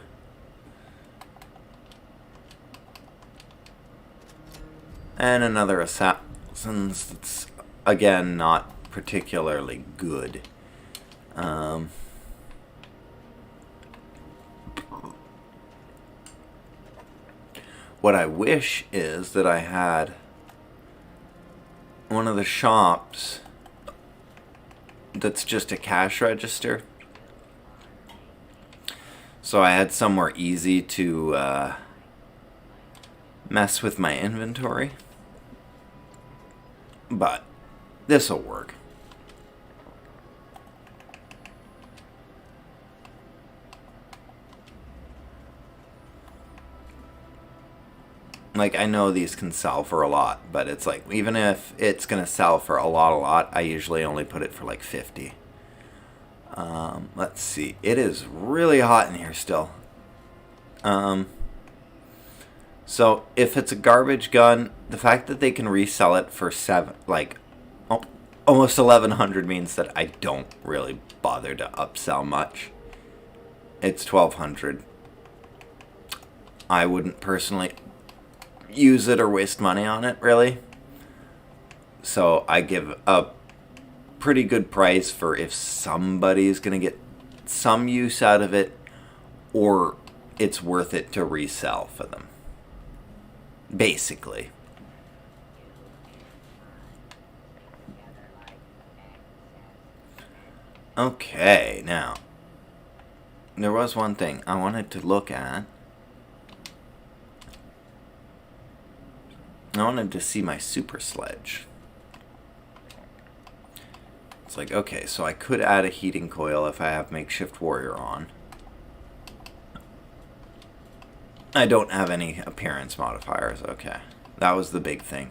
And another Assassins, that's, again, not particularly good. What I wish is that I had one of the shops that's just a cash register. So I had somewhere easy to mess with my inventory. But this'll work. Like, I know these can sell for a lot, but it's like, even if it's going to sell for a lot, I usually only put it for like 50. Let's see. It is really hot in here still. So, if it's a garbage gun, the fact that they can resell it for almost 1,100 means that I don't really bother to upsell much. It's 1,200. I wouldn't personally use it or waste money on it, really. So I give a pretty good price for if somebody's going to get some use out of it, or it's worth it to resell for them. Basically. Okay, now, there was one thing I wanted to look at. I wanted to see my super sledge. It's like, okay, so I could add a heating coil if I have makeshift warrior on. I don't have any appearance modifiers. Okay, that was the big thing.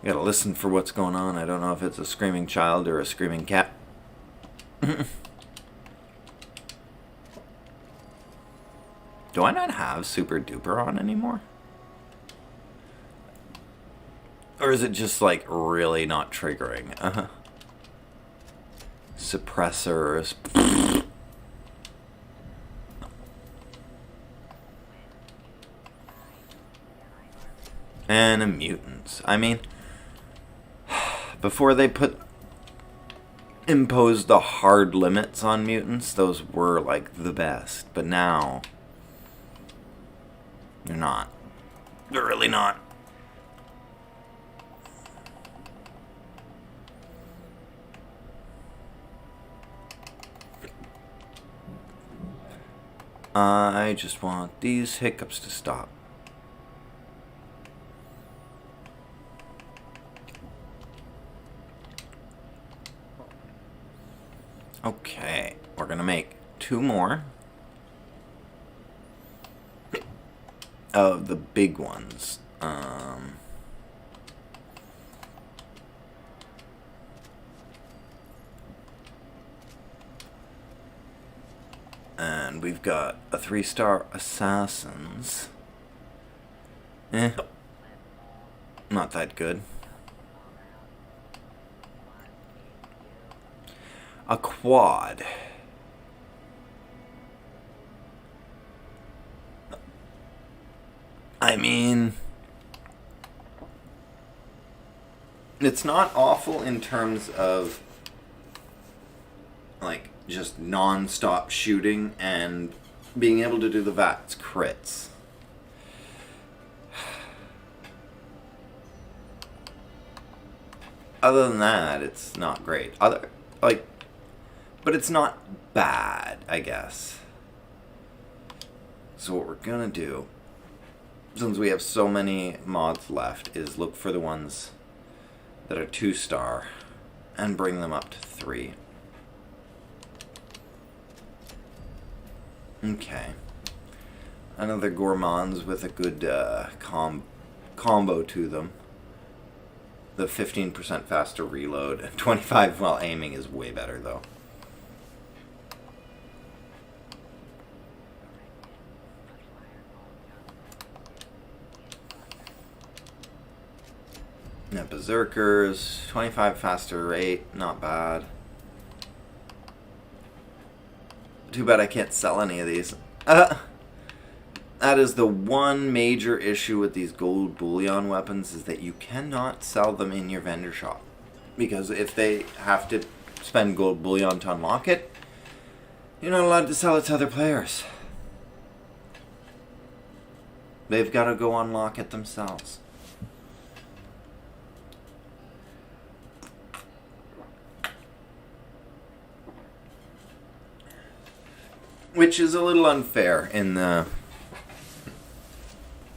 I gotta listen for what's going on. I don't know if it's a screaming child or a screaming cat. Do I not have super duper on anymore? Or is it just like really not triggering? Suppressors. And mutants. I mean, before they imposed the hard limits on mutants, those were like the best. But now, they're not. They're really not. I just want these hiccups to stop. Okay, we're gonna make 2 more of the big ones. And we've got a 3-star assassins. Not that good. A quad. I mean, it's not awful in terms of like just non-stop shooting and being able to do the VATS crits. other than that, it's not great. But it's not bad, I guess. So what we're gonna do, since we have so many mods left, is look for the ones that are 2-star and bring them up to 3. Okay. Another gourmands with a good combo to them. The 15% faster reload. 25 while aiming is way better, though. Yeah, berserkers. 25 faster rate. Not bad. Too bad I can't sell any of these. That is the one major issue with these gold bullion weapons, is that you cannot sell them in your vendor shop. Because if they have to spend gold bullion to unlock it, you're not allowed to sell it to other players. They've got to go unlock it themselves. Which is a little unfair in the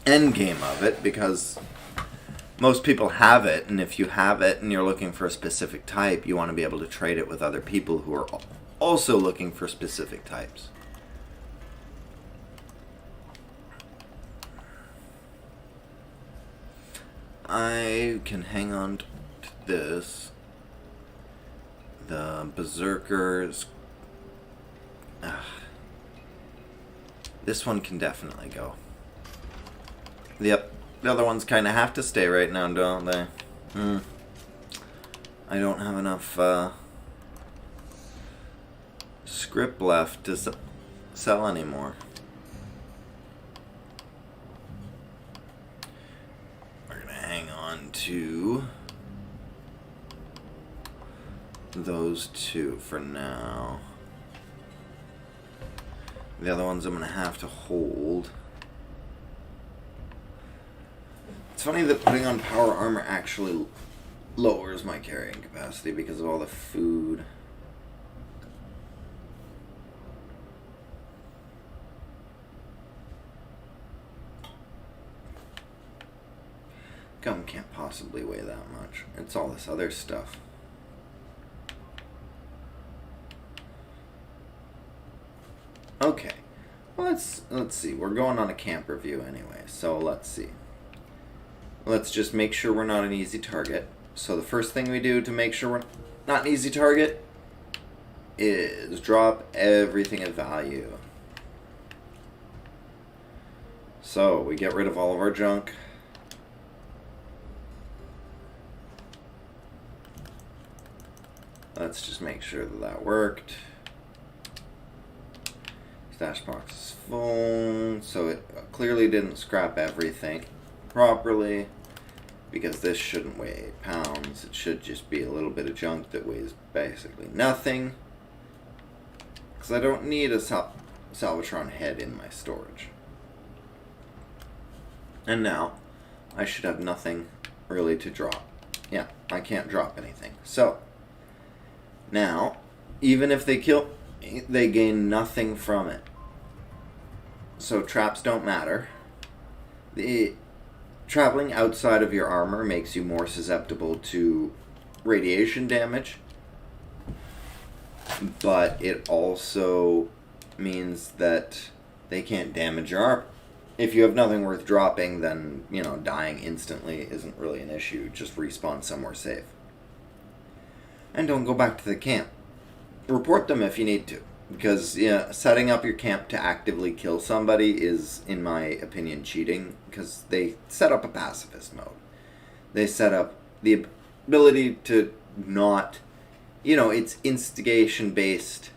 end game of it, because most people have it, and if you have it and you're looking for a specific type, you want to be able to trade it with other people who are also looking for specific types. I can hang on to this. The berserkers. This one can definitely go. Yep. The other ones kind of have to stay right now, don't they? I don't have enough script left to sell anymore. We're going to hang on to those 2 for now. The other ones I'm going to have to hold. It's funny that putting on power armor actually lowers my carrying capacity because of all the food. Gum can't possibly weigh that much. It's all this other stuff. Okay, well, let's see. We're going on a camp review anyway, so let's see. Let's just make sure we're not an easy target. So the first thing we do to make sure we're not an easy target is drop everything of value. So we get rid of all of our junk. Let's just make sure that that worked. Stash box is full, so it clearly didn't scrap everything properly, because this shouldn't weigh 8 pounds. It should just be a little bit of junk that weighs basically nothing, because I don't need a Salvatron head in my storage. And now I should have nothing really to drop. Yeah, I can't drop anything. So now, even if they kill, they gain nothing from it. So traps don't matter. The traveling outside of your armor makes you more susceptible to radiation damage, but it also means that they can't damage your armor. If you have nothing worth dropping, then, you know, dying instantly isn't really an issue. Just respawn somewhere safe. And don't go back to the camp. Report them if you need to. Because, yeah, setting up your camp to actively kill somebody is, in my opinion, cheating. Because they set up a pacifist mode. They set up the ability to not... You know, it's instigation-based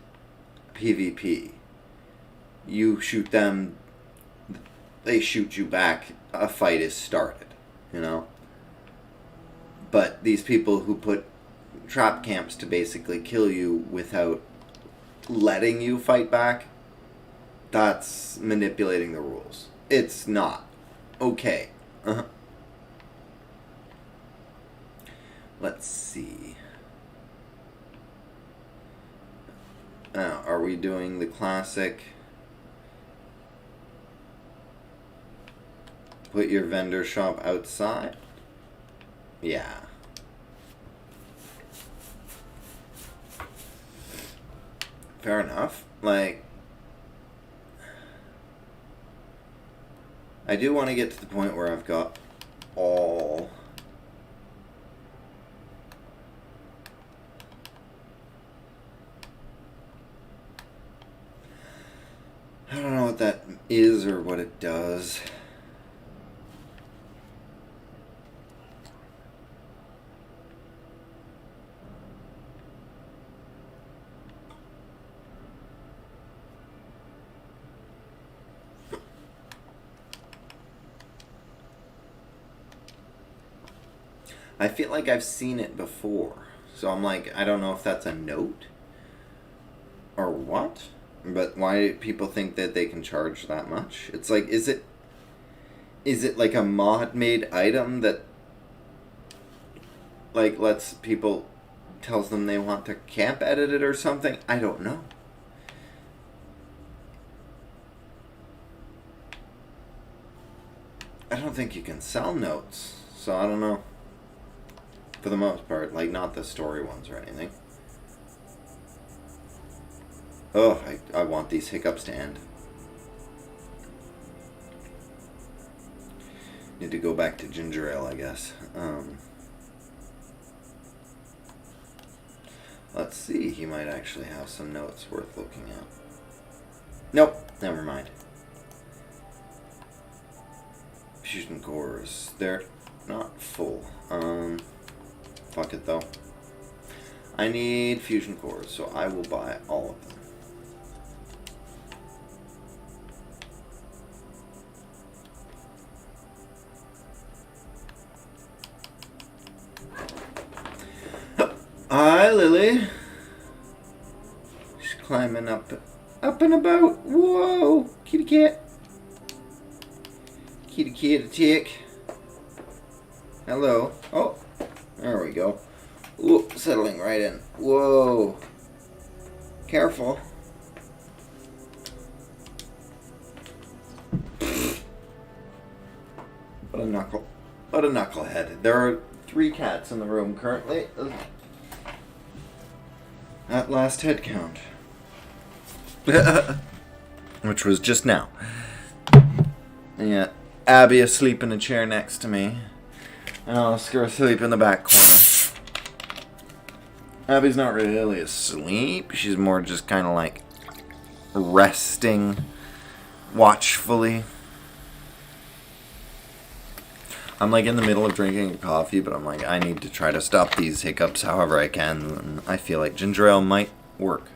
PvP. You shoot them, they shoot you back, a fight is started, you know? But these people who put trap camps to basically kill you without letting you fight back, that's manipulating the rules. It's not okay. Let's see. Are we doing the classic? Put your vendor shop outside? Yeah. Fair enough. Like, I do want to get to the point where I've got all... I don't know what that is or what it does. I feel like I've seen it before. So I'm like, I don't know if that's a note or what. But why do people think that they can charge that much? It's like, is it like a mod-made item that, like, lets people, tells them they want to camp edit it or something? I don't know. I don't think you can sell notes, so I don't know. For the most part, like, not the story ones or anything. Oh, I want these hiccups to end. Need to go back to ginger ale, I guess. Let's see, he might actually have some notes worth looking at. Nope, never mind. Fusion cores, they're not full. Fuck it though. I need fusion cores, so I will buy all of them. Hi, Lily. She's climbing up and about. Whoa, kitty cat. Kitty cat attack. Hello. Oh, there we go. Ooh, settling right in. Whoa. Careful. What a knuckle. What a knucklehead. There are 3 cats in the room currently. At last head count. Which was just now. Yeah. Abby asleep in a chair next to me. And Oscar asleep in the back corner. Abby's not really asleep. She's more just kind of like resting watchfully. I'm like in the middle of drinking coffee, but I'm like, I need to try to stop these hiccups however I can. And I feel like ginger ale might work.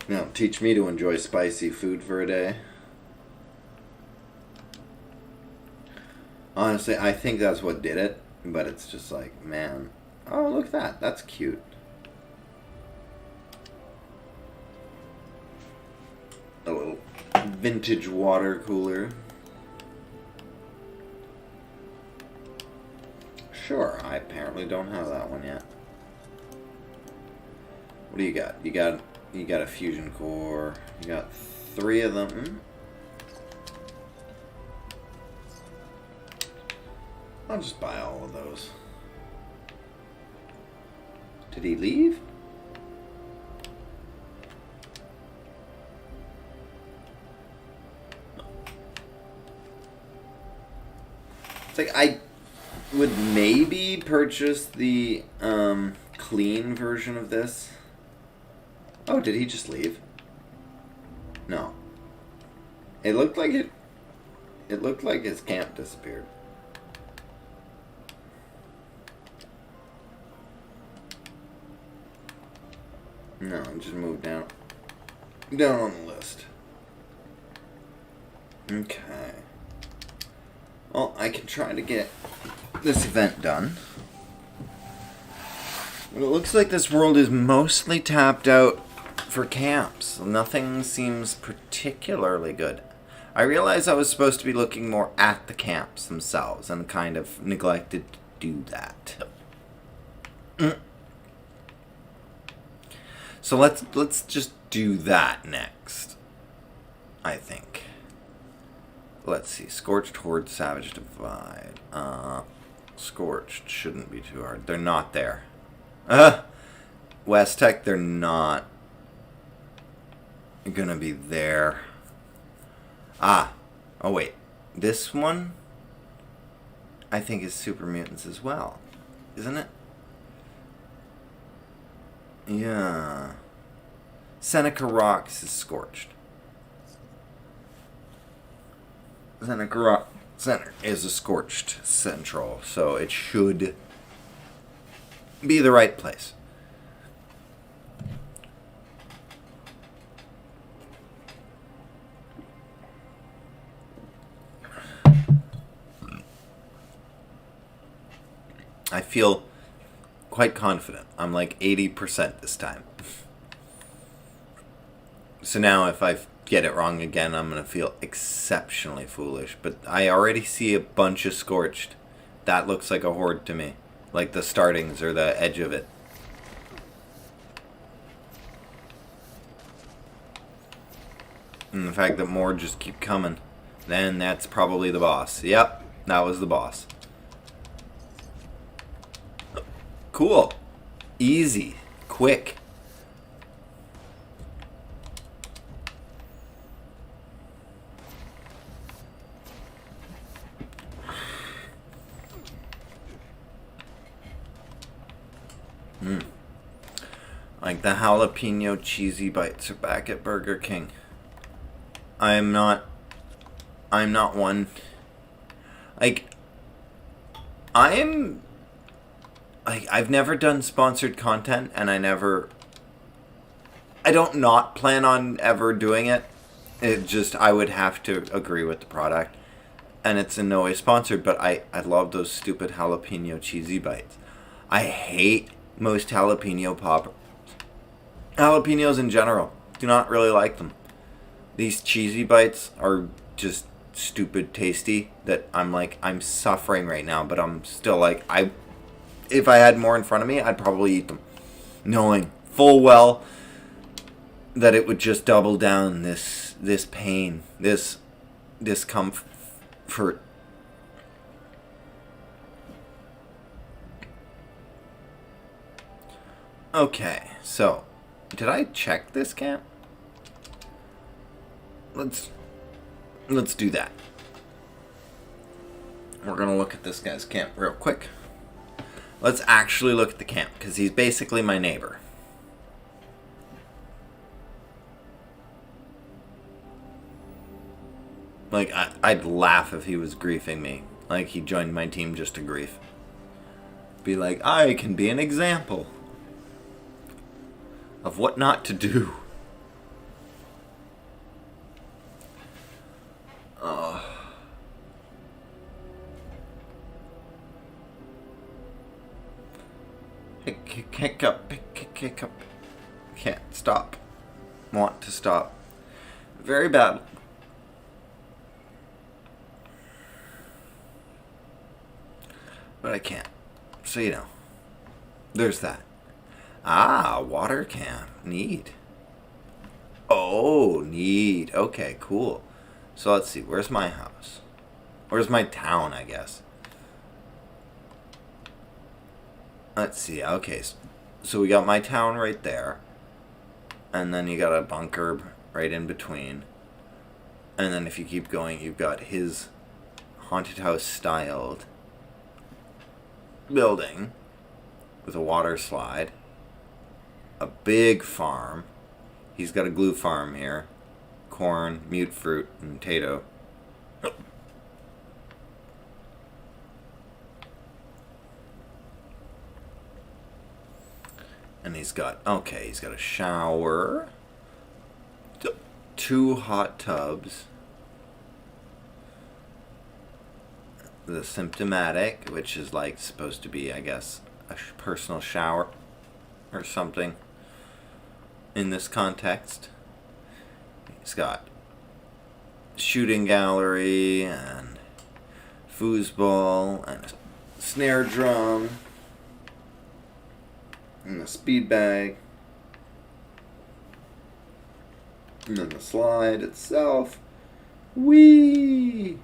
Now, teach me to enjoy spicy food for a day. Honestly, I think that's what did it, but it's just like, man, oh, look at that. That's cute. A little vintage water cooler. Sure, I apparently don't have that one yet. What do you got? You got a fusion core. You got 3 of them. I'll just buy all of those. Did he leave? It's like I would maybe purchase the clean version of this. Oh, did he just leave? No. It looked like it. It looked like his camp disappeared. No, just move down. Down on the list. Okay. Well, I can try to get this event done. But it looks like this world is mostly tapped out for camps. Nothing seems particularly good. I realized I was supposed to be looking more at the camps themselves and kind of neglected to do that. So let's just do that next, I think. Let's see. Scorched Horde, Savage Divide. Scorched shouldn't be too hard. They're not there. West Tech, they're not gonna be there. Oh wait. This one, I think, is Super Mutants as well. Isn't it? Yeah. Seneca Rocks is Scorched. Seneca Rock Center is a Scorched Central, so it should be the right place. I feel quite confident. I'm like 80% this time. So now if I get it wrong again, I'm going to feel exceptionally foolish. But I already see a bunch of Scorched. That looks like a Horde to me. Like the startings or the edge of it. And the fact that more just keep coming. Then that's probably the boss. Yep, that was the boss. Cool. Easy. Quick. Like the jalapeno cheesy bites are back at Burger King. I'm not one. Like, I've never done sponsored content, and I don't not plan on ever doing it. It just, I would have to agree with the product. And it's in no way sponsored, but I love those stupid jalapeno cheesy bites. I hate most jalapeno poppers. Jalapenos in general. Do not really like them. These cheesy bites are just stupid tasty that I'm suffering right now, but I'm still like, if I had more in front of me, I'd probably eat them. Knowing full well that it would just double down this pain, this discomfort. Okay, so did I check this camp? Let's do that. We're gonna look at this guy's camp real quick. Let's actually look at the camp, because he's basically my neighbor. Like, I'd laugh if he was griefing me. Like, he joined my team just to grief. Be like, I can be an example of what not to do. Kick up. Can't stop. Want to stop. Very bad. But I can't. So, you know. There's that. Water camp. Neat. Oh, neat. Okay, cool. So let's see. Where's my house? Where's my town, I guess? Let's see. Okay, so we got my town right there. And then you got a bunker right in between. And then if you keep going, you've got his haunted house styled building with a water slide. A big farm. He's got a glue farm here. Corn, mute fruit, and potato. And he's got a shower. 2 hot tubs. The symptomatic, which is like supposed to be, I guess, a personal shower or something. in this context. He's got shooting gallery and foosball and a snare drum and a speed bag and then the slide itself. Whee!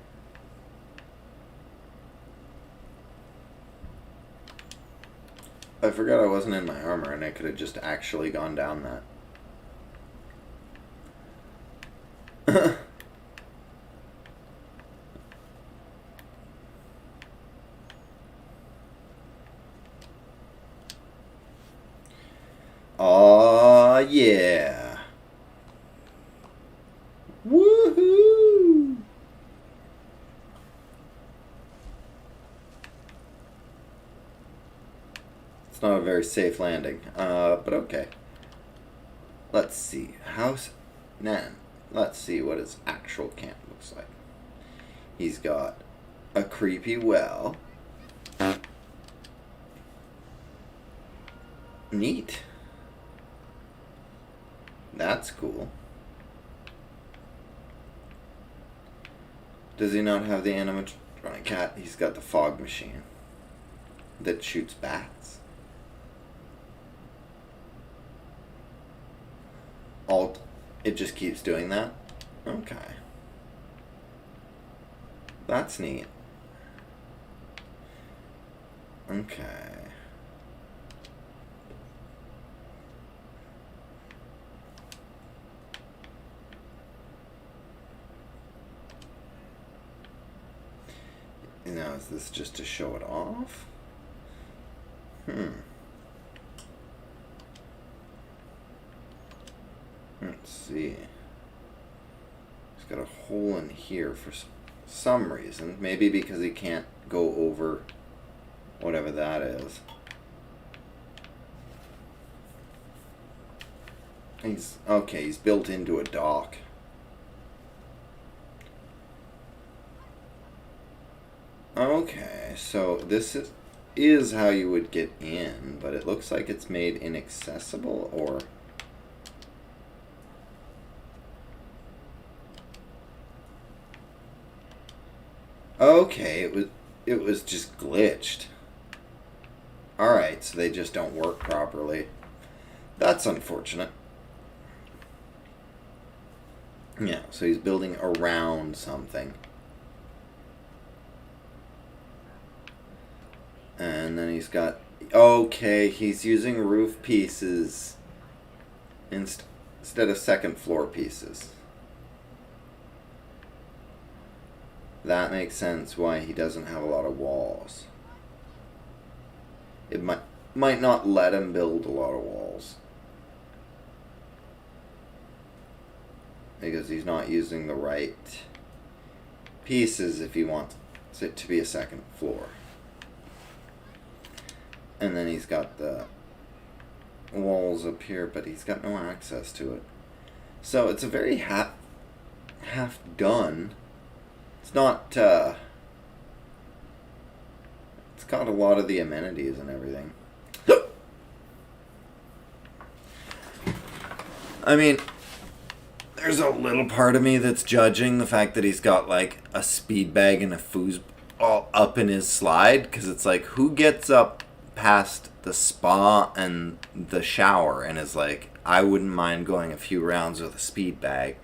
I forgot I wasn't in my armor and I could have just actually gone down that. Aw, yeah. Woohoo! It's not a very safe landing, but okay. Let's see. Let's see what his actual camp looks like. He's got a creepy well. Neat. That's cool. Does he not have the animatronic cat? He's got the fog machine that shoots bats. It just keeps doing that? Okay. That's neat. Okay. Now, is this just to show it off? Let's see. He's got a hole in here for some reason. Maybe because he can't go over whatever that is. He's built into a dock. Okay, so this is how you would get in, but it looks like it's made inaccessible, or... Okay, it was just glitched. Alright, so they just don't work properly. That's unfortunate. Yeah, so he's building around something. And then he's got... Okay, he's using roof pieces instead of second floor pieces. That makes sense why he doesn't have a lot of walls. It might not let him build a lot of walls. Because he's not using the right pieces if he wants it to be a second floor. And then he's got the walls up here, but he's got no access to it. So it's a very half done. It's not, it's got a lot of the amenities and everything. I mean, there's a little part of me that's judging the fact that he's got like a speed bag and a foosball all up in his slide, because it's like, who gets up past the spa and the shower and is like, I wouldn't mind going a few rounds with a speed bag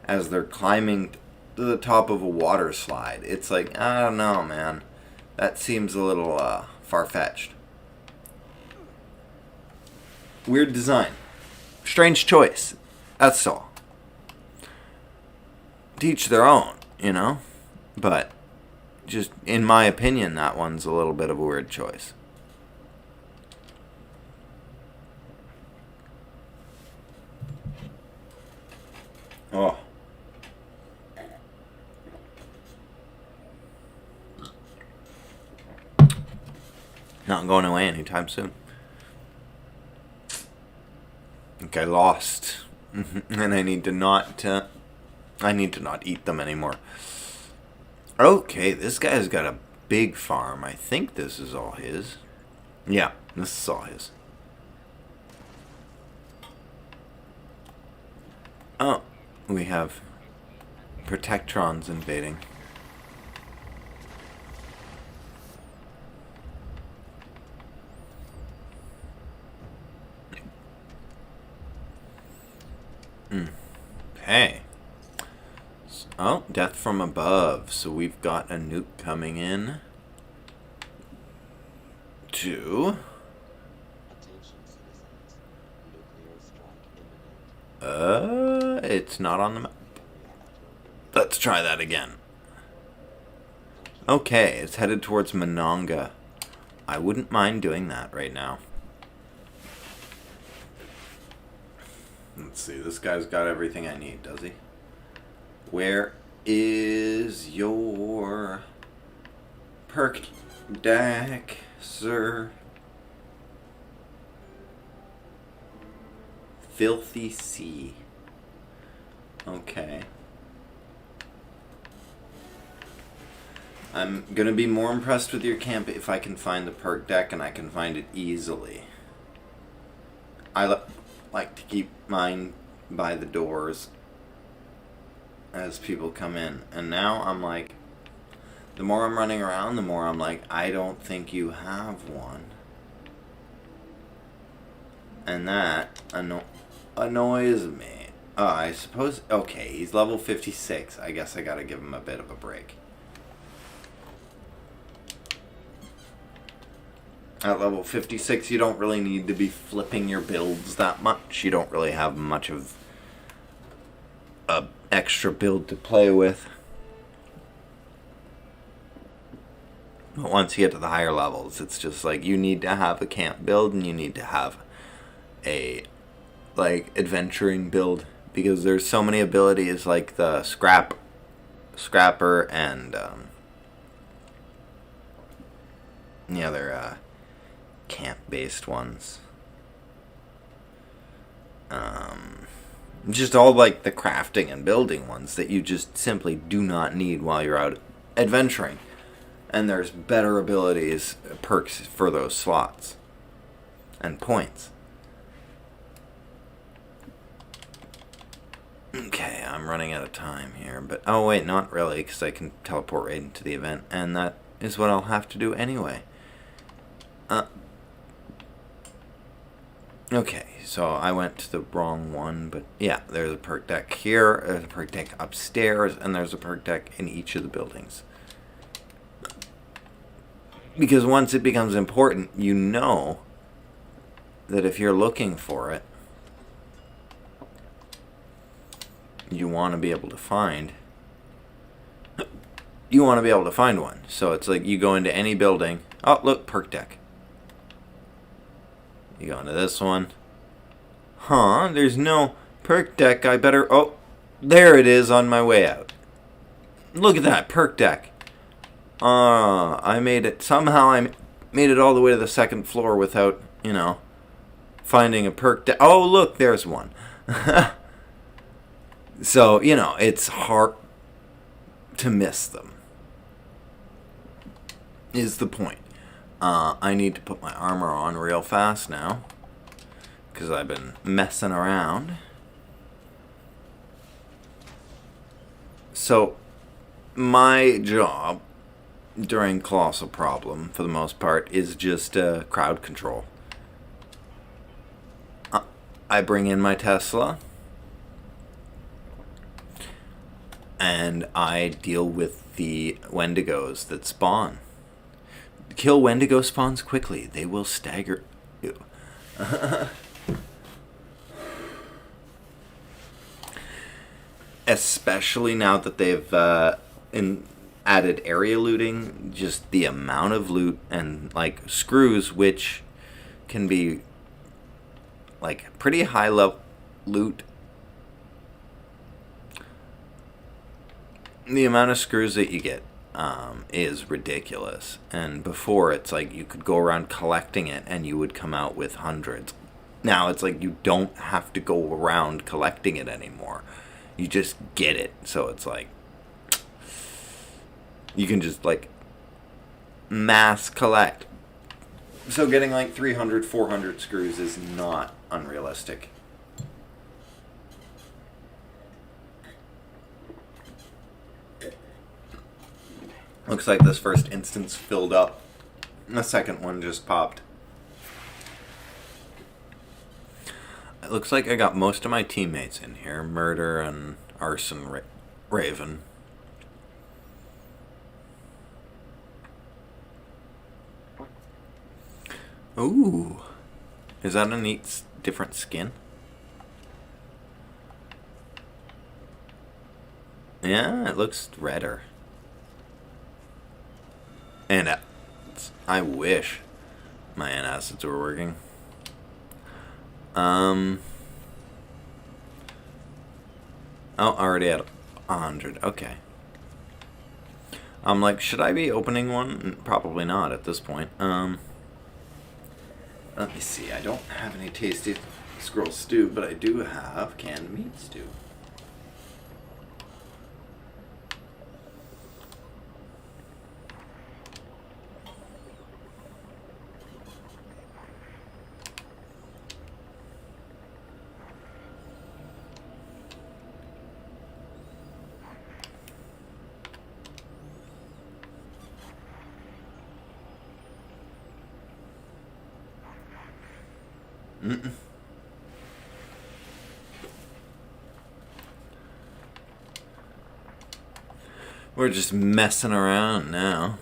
as they're climbing to the top of a water slide. It's like, I don't know, man. That seems a little far-fetched. Weird design. Strange choice. That's all. To each their own, you know? But, just in my opinion, that one's a little bit of a weird choice. Oh. Not going away anytime soon. Okay, lost. And I need to not eat them anymore. Okay, this guy's got a big farm. I think this is all his. Yeah, this is all his. Oh, we have Protectrons invading. Okay. Oh, death from above. So we've got a nuke coming in. To... it's not on the map. Let's try that again. Okay, it's headed towards Monongah. I wouldn't mind doing that right now. Let's see, this guy's got everything I need, does he? Where is your perk deck, sir? Filthy Sea. Okay. I'm gonna be more impressed with your camp if I can find the perk deck and I can find it easily. I like to keep mine by the doors as people come in. And now I'm like, the more I'm running around, the more I'm like, I don't think you have one. And that annoys me. Oh, I suppose, okay, he's level 56. I guess I gotta give him a bit of a break. At level 56, you don't really need to be flipping your builds that much. You don't really have much of a extra build to play with. But once you get to the higher levels, it's just like you need to have a camp build and you need to have a like adventuring build, because there's so many abilities like the scrapper and the other camp-based ones. Just all like the crafting and building ones that you just simply do not need while you're out adventuring. And there's better abilities, perks for those slots and points. Okay, I'm running out of time here, but oh wait, not really, because I can teleport right into the event, and that is what I'll have to do anyway. Okay, so I went to the wrong one, but yeah, there's a perk deck here, there's a perk deck upstairs, and there's a perk deck in each of the buildings. Because once it becomes important, you know that if you're looking for it, you want to be able to find one. So it's like you go into any building. Oh, look, perk deck. You go into this one. Huh, there's no perk deck. I better... Oh, there it is on my way out. Look at that, perk deck. I made it. Somehow I made it all the way to the second floor without, finding a perk deck. Oh, look, there's one. So, it's hard to miss them, is the point. I need to put my armor on real fast now, because I've been messing around. So, my job during Colossal Problem, for the most part, is just crowd control. I bring in my Tesla, and I deal with the Wendigos that spawn. Kill Wendigo spawns quickly. They will stagger you. Especially now that they've added area looting. Just the amount of loot and like screws, which can be like pretty high level loot. The amount of screws that you get is ridiculous. And before, it's like you could go around collecting it and you would come out with hundreds. Now it's like you don't have to go around collecting it anymore. You just get it. So it's like you can just like mass collect. So getting like 300, 400 screws is not unrealistic. Looks like this first instance filled up. The second one just popped. It looks like I got most of my teammates in here. Murder and Arson Raven. Ooh. Is that a neat different skin? Yeah, it looks redder. And I wish my antacids were working. Oh, already at 100. Okay. I'm like, should I be opening one? Probably not at this point. Let me see. I don't have any tasty squirrel stew, but I do have canned meat stew. We're just messing around now.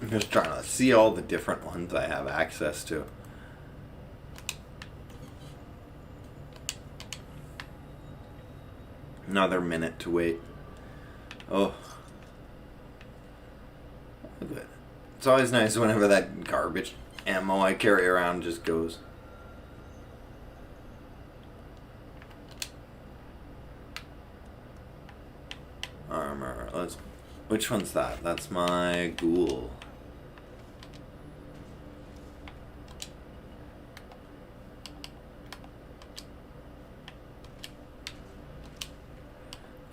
I'm just trying to see all the different ones I have access to. Another minute to wait. Oh. Good. It's always nice whenever that garbage ammo I carry around just goes. Armor. Which one's that? That's my ghoul.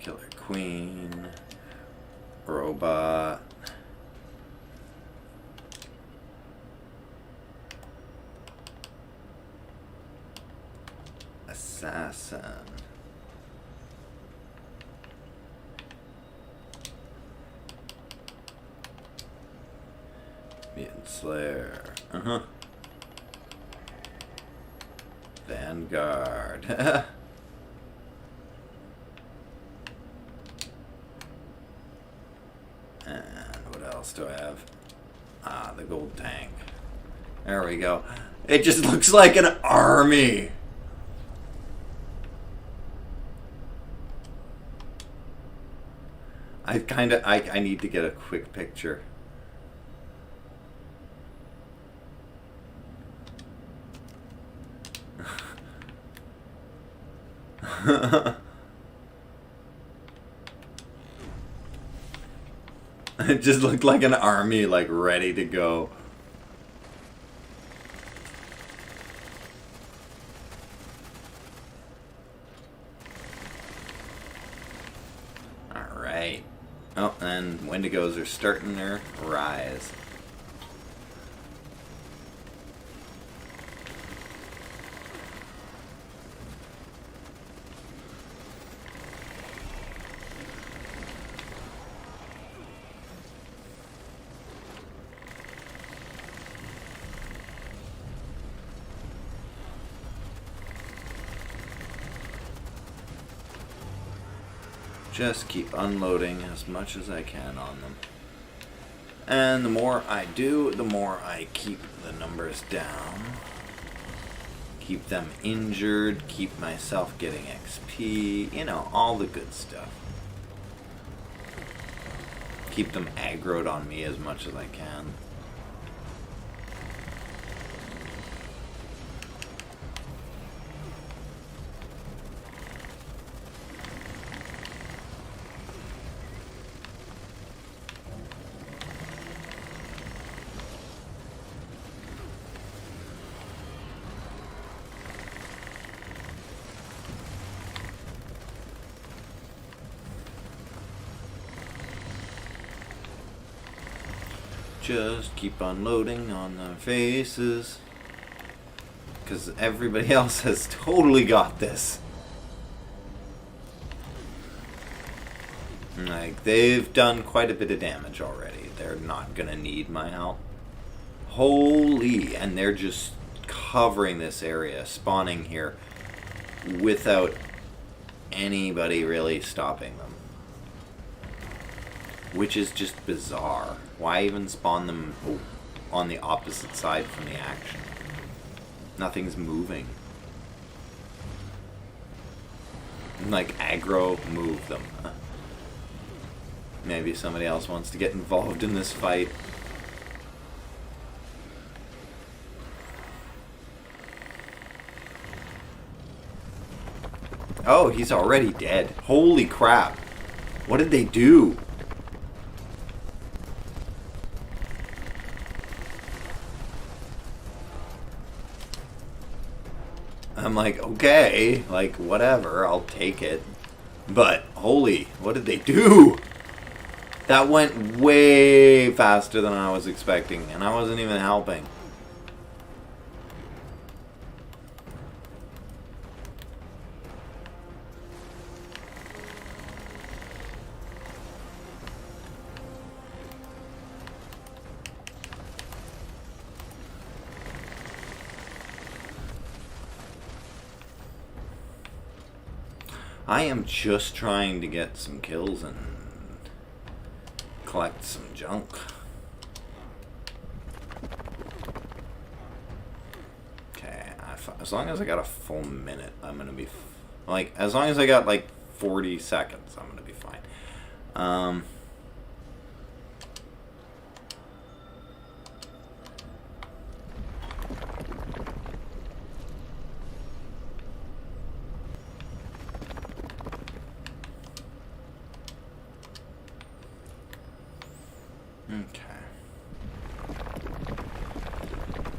Killer Queen. Robot. Assassin. Mutant Slayer. Vanguard. And what else do I have? Ah, the gold tank. There we go. It just looks like an army. I need to get a quick picture. It just looked like an army, like, ready to go. Alright. Oh, and Wendigos are starting their rise. Just keep unloading as much as I can on them. And the more I do, the more I keep the numbers down. Keep them injured, keep myself getting XP, you know, all the good stuff. Keep them aggroed on me as much as I can. Just keep unloading on their faces. Because everybody else has totally got this. Like, they've done quite a bit of damage already. They're not gonna need my help. Holy, and they're just covering this area, spawning here without anybody really stopping them. Which is just bizarre. Why even spawn them on the opposite side from the action? Nothing's moving. Like, aggro, move them. Maybe somebody else wants to get involved in this fight. Oh, he's already dead. Holy crap. What did they do? I'm like, okay, like, whatever, I'll take it. But, holy, what did they do? That went way faster than I was expecting, and I wasn't even helping. I am just trying to get some kills and collect some junk. Okay, as long as I got a full minute, I'm gonna be like, as long as I got like 40 seconds, I'm gonna be fine.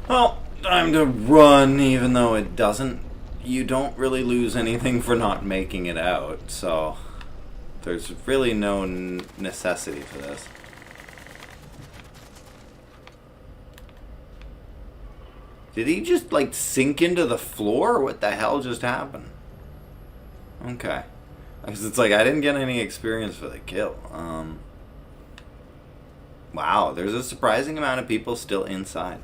Well, time to run, even though it doesn't. You don't really lose anything for not making it out, so there's really no necessity for this. Did he just, like, sink into the floor? What the hell just happened? Okay. Because it's like, I didn't get any experience for the kill. Wow, there's a surprising amount of people still inside.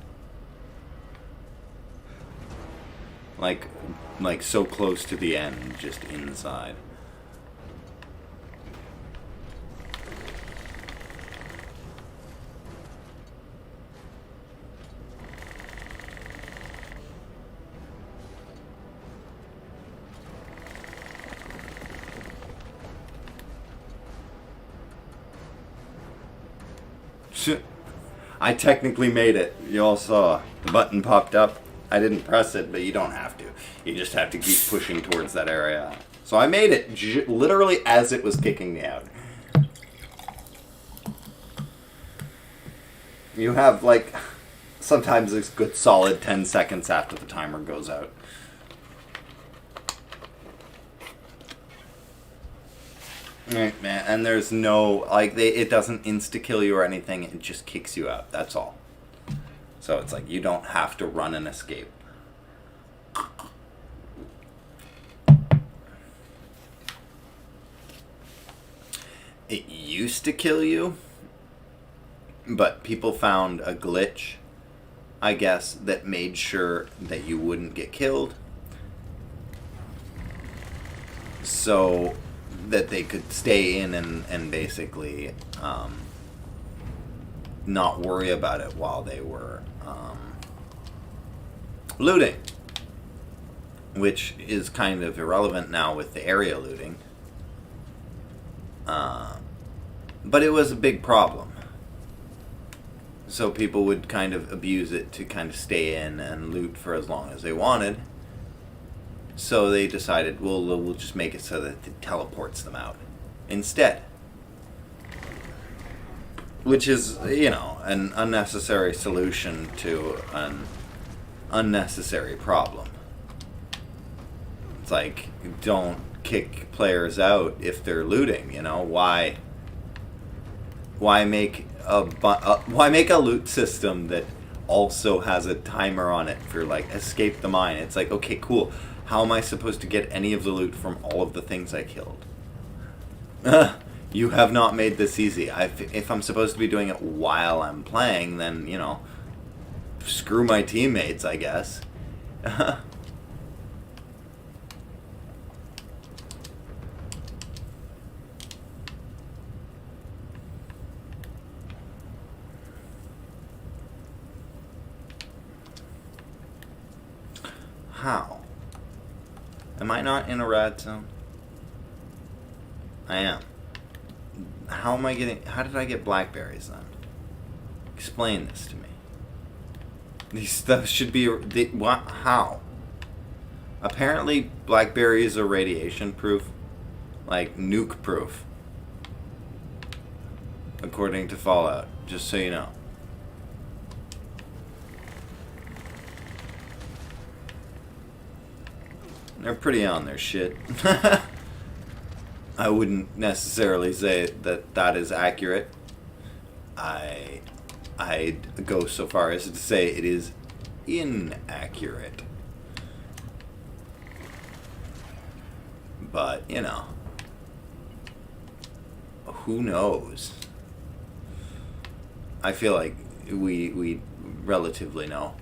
Like so close to the end, just inside. I technically made it. You all saw. The button popped up. I didn't press it, but you don't have to. You just have to keep pushing towards that area. So I made it literally as it was kicking me out. You have, like, sometimes it's good solid 10 seconds after the timer goes out. Right, man, and there's no, like, it doesn't insta-kill you or anything, it just kicks you out, that's all. So it's like, you don't have to run and escape. It used to kill you, but people found a glitch, I guess, that made sure that you wouldn't get killed. So that they could stay in and basically not worry about it while they were looting, which is kind of irrelevant now with the area looting, but it was a big problem, so people would kind of abuse it to kind of stay in and loot for as long as they wanted. So they decided, well, we'll just make it so that it teleports them out instead. Which is, you know, an unnecessary solution to an unnecessary problem. It's like, don't kick players out if they're looting, you know? Why make why make a loot system that also has a timer on it for like escape the mine? It's like, okay, cool. How am I supposed to get any of the loot from all of the things I killed? You have not made this easy. If I'm supposed to be doing it while I'm playing, then, you know, screw my teammates, I guess. How? Am I not in a rad zone? I am. How am I getting... How did I get blackberries then? Explain this to me. These stuff should be... What? How? Apparently blackberries are radiation proof. Like nuke proof. According to Fallout. Just so you know. They're pretty on their shit. I wouldn't necessarily say that that is accurate. I'd go so far as to say it is inaccurate. But, you know, who knows? I feel like we relatively know.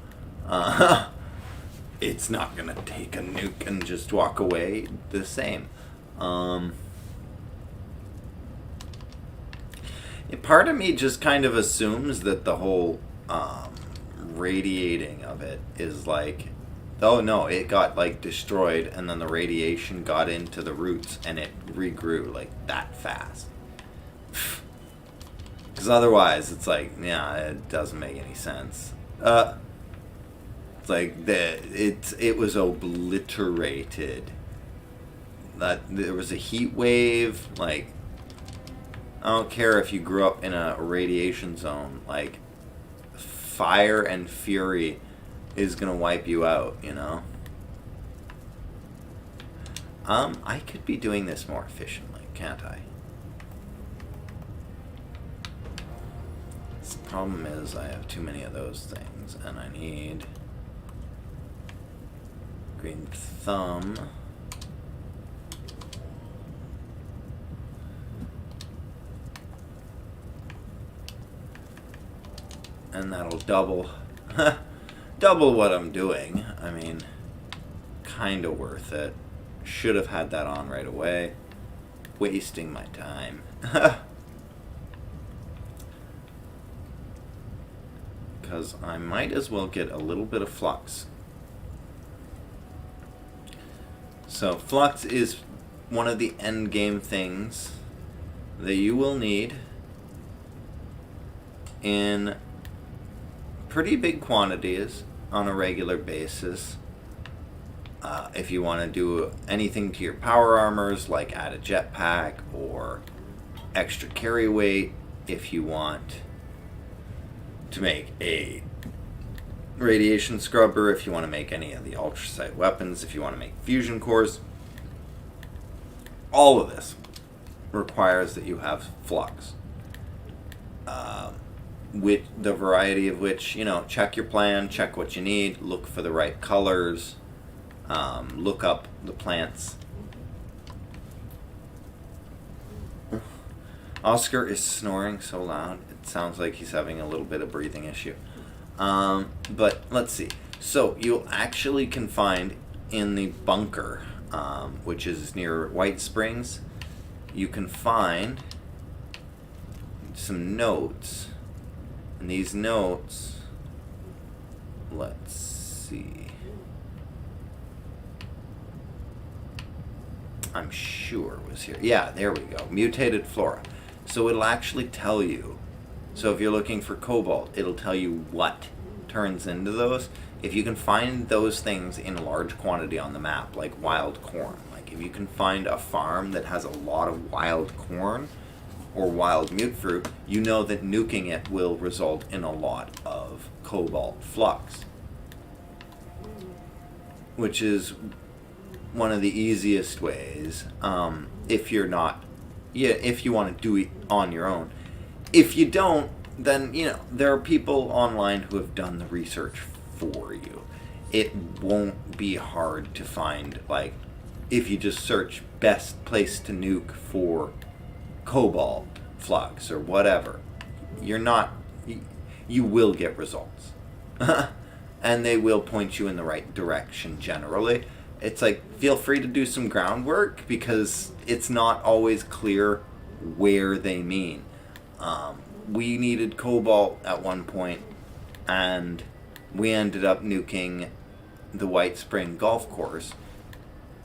It's not gonna take a nuke and just walk away the same. Part of me just kind of assumes that the whole radiating of it is like, oh no, it got like destroyed and then the radiation got into the roots and it regrew like that fast. Because otherwise it's like, yeah, it doesn't make any sense. It's like it was obliterated. That there was a heat wave. Like, I don't care if you grew up in a radiation zone. Like, fire and fury is gonna wipe you out. You know. I could be doing this more efficiently, can't I? The problem is I have too many of those things, and I need green thumb. And that'll double what I'm doing. I mean, kinda worth it. Should have had that on right away. Wasting my time. Because I might as well get a little bit of flux. So flux is one of the end game things that you will need in pretty big quantities on a regular basis. If you want to do anything to your power armors, like add a jetpack or extra carry weight, if you want to make a radiation scrubber, if you want to make any of the ultrasight weapons, if you want to make fusion cores, all of this requires that you have flux. With the variety of which, you know, check your plan, check what you need, look for the right colors, look up the plants. Oscar is snoring so loud, it sounds like he's having a little bit of breathing issue. But let's see. So you actually can find in the bunker, which is near White Springs, you can find some notes. And these notes, let's see. I'm sure it was here. Yeah, there we go. Mutated flora. So it'll actually tell you. So if you're looking for cobalt, it'll tell you what turns into those. If you can find those things in large quantity on the map, like wild corn, like if you can find a farm that has a lot of wild corn or wild mute fruit, you know that nuking it will result in a lot of cobalt flux, which is one of the easiest ways, if you're not, if you want to do it on your own. If you don't, then, there are people online who have done the research for you. It won't be hard to find, like, if you just search best place to nuke for cobalt flux or whatever, you will get results. And they will point you in the right direction generally. It's like, feel free to do some groundwork because it's not always clear where they mean. We needed cobalt at one point, and we ended up nuking the White Spring golf course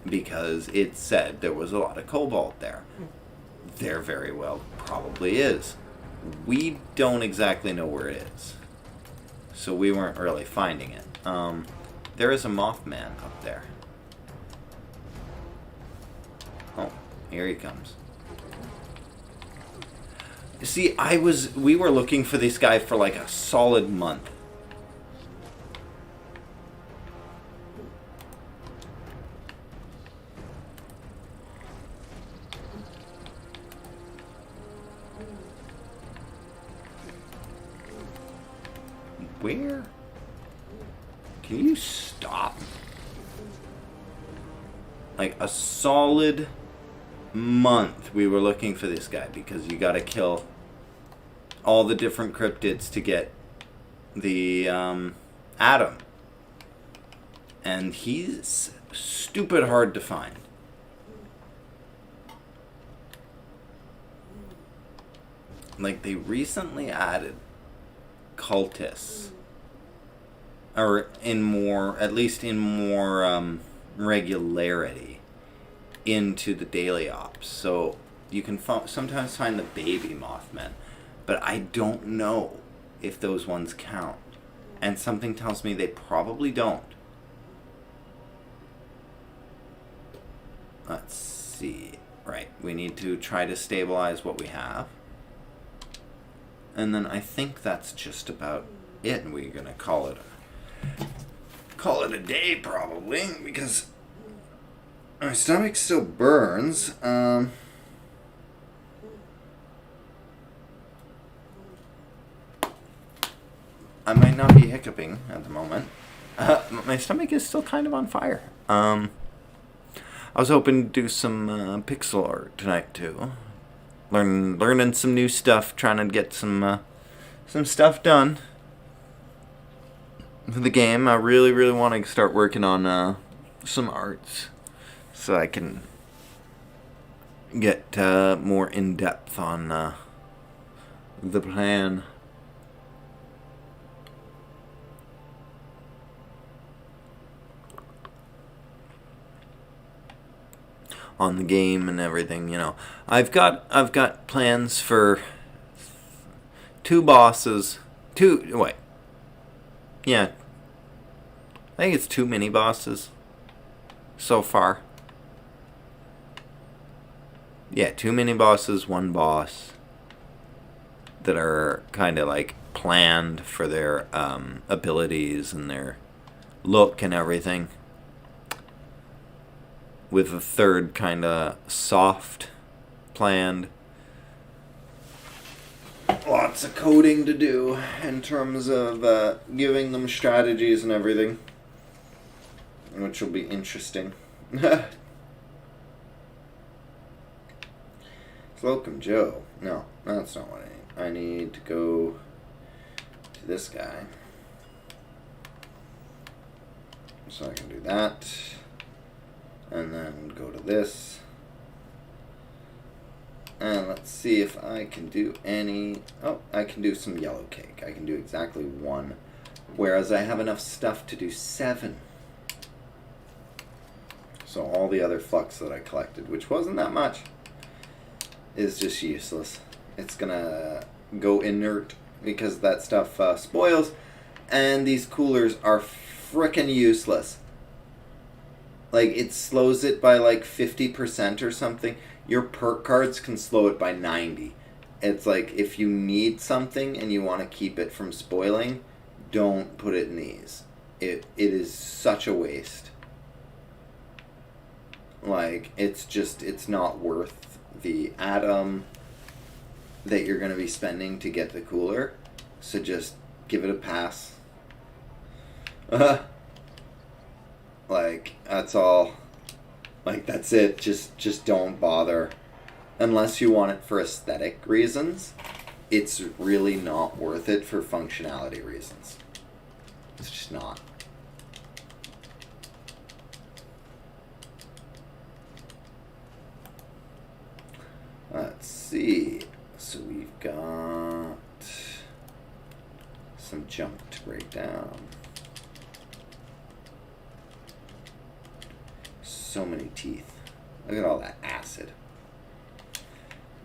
because it said there was a lot of cobalt there. There very well probably is. We don't exactly know where it is, so we weren't really finding it. There is a Mothman up there. Oh, here he comes. See, we were looking for this guy for like a solid month. Where? Can you stop? Like a solid month we were looking for this guy because you gotta kill all the different cryptids to get the atom. And he's stupid hard to find. Like, they recently added cultists, or at least in more regularity into the daily ops. So you can sometimes find the baby Mothmen, but I don't know if those ones count. And something tells me they probably don't. Let's see. Right, we need to try to stabilize what we have. And then I think that's just about it. And we're gonna call it a day probably, because my stomach still burns. I might not be hiccuping at the moment. My stomach is still kind of on fire. I was hoping to do some pixel art tonight too. Learning some new stuff, trying to get some stuff done for the game. I really, really want to start working on some arts so I can get more in depth on the plan. On the game and everything, I've got plans for 2 bosses. I think it's 2 mini bosses so far. Yeah, 2 mini bosses, 1 boss that are kind of like planned for their abilities and their look and everything, with a 3rd kind of soft planned. Lots of coding to do in terms of giving them strategies and everything, which will be interesting. Slocum Joe. No, that's not what I need. I need to go to this guy. So I can do that. And then go to this. And let's see if I can do any... Oh, I can do some yellow cake. I can do exactly 1. Whereas I have enough stuff to do 7. So all the other flux that I collected, which wasn't that much, is just useless. It's gonna go inert because that stuff spoils. And these coolers are frickin' useless. Like, it slows it by like 50% or something. Your perk cards can slow it by 90. It's like, if you need something and you want to keep it from spoiling, don't put it in these. It is such a waste. Like, it's not worth the atom that you're going to be spending to get the cooler. So just give it a pass. Like, that's all. Like, that's it. Just don't bother. Unless you want it for aesthetic reasons, it's really not worth it for functionality reasons. It's just not. Let's see. So we've got some junk to break down. So many teeth. Look at all that acid.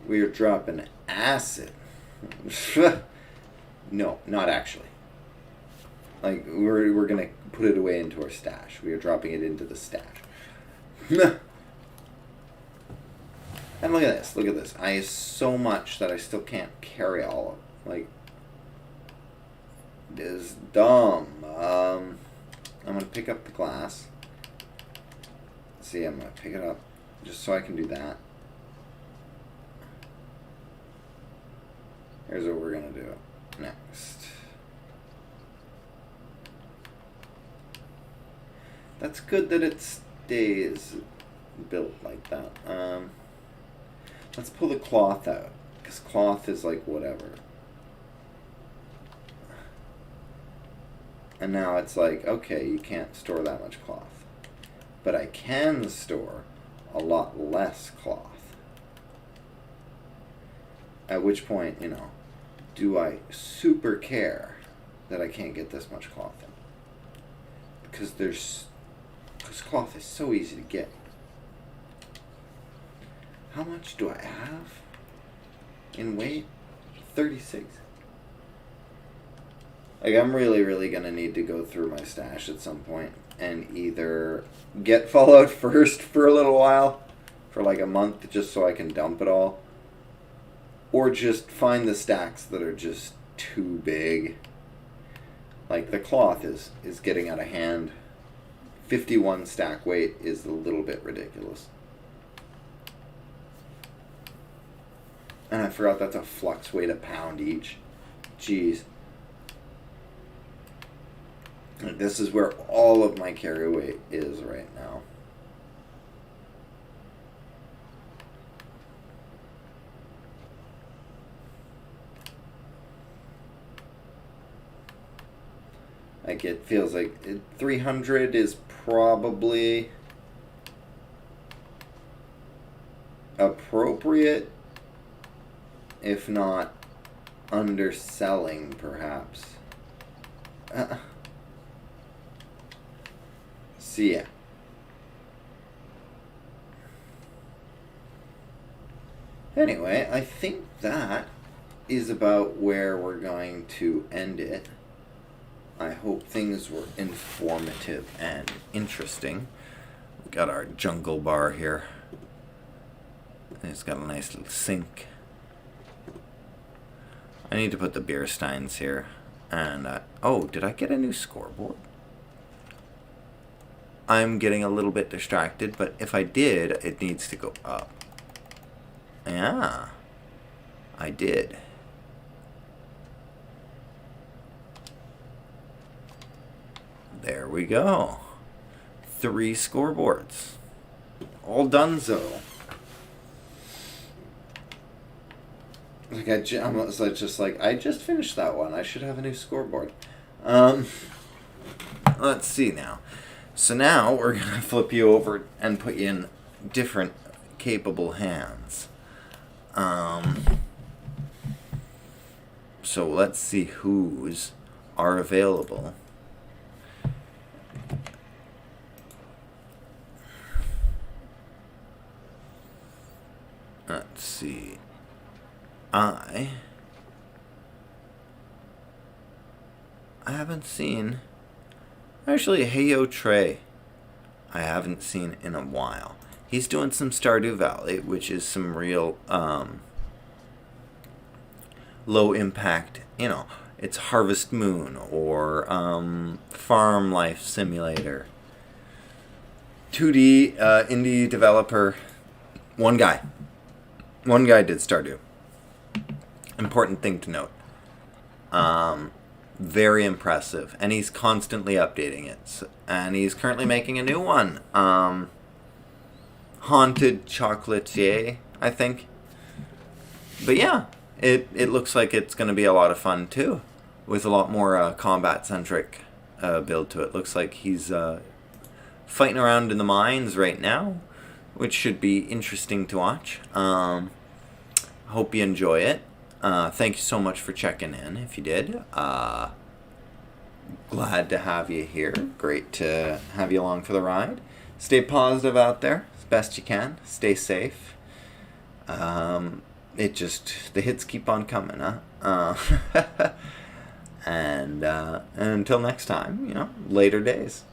We are dropping acid. No, not actually. Like, we're gonna put it away into our stash. We are dropping it into the stash. And look at this. Look at this. I have so much that I still can't carry all of it. Like, it is dumb. I'm gonna pick up the glass. See, I'm gonna pick it up just so I can do that. Here's what we're gonna do next. That's good that it stays built like that. Let's pull the cloth out, because cloth is like whatever. And now it's like, okay, you can't store that much cloth. But I can store a lot less cloth. At which point, you know, do I super care that I can't get this much cloth in? Because cloth is so easy to get. How much do I have in weight? 36. Like, I'm really gonna need to go through my stash at some point and either get Fallout first for a little while, for like a month, just so I can dump it all, or just find the stacks that are just too big. Like, the cloth is getting out of hand. 51 stack weight is a little bit ridiculous. And I forgot that's a flux weight a pound each. Jeez. Like, this is where all of my carry weight is right now. Like, it feels like 300 is probably appropriate, if not underselling, perhaps. See ya. Anyway, I think that is about where we're going to end it. I hope things were informative and interesting. We got our jungle bar here. It's got a nice little sink. I need to put the beer steins here. And, oh, did I get a new scoreboard? I'm getting a little bit distracted, but if I did, it needs to go up. Yeah, I did. There we go. 3 scoreboards. All donezo. Like, I just like, I just finished that one. I should have a new scoreboard. Let's see now. So now we're going to flip you over and put you in different capable hands. So let's see whose are available. Let's see. I haven't seen... Actually, Heyo Trey, I haven't seen in a while. He's doing some Stardew Valley, which is some real low impact, you know, it's Harvest Moon or Farm Life Simulator. 2D indie developer. One guy did Stardew. Important thing to note. Very impressive, and he's constantly updating it. And he's currently making a new one, Haunted Chocolatier, I think. But yeah, it looks like it's going to be a lot of fun too, with a lot more combat-centric build to it. Looks like he's fighting around in the mines right now, which should be interesting to watch. Hope you enjoy it. Thank you so much for checking in, if you did. Glad to have you here. Great to have you along for the ride. Stay positive out there as best you can. Stay safe. The hits keep on coming, huh? And until next time, later days.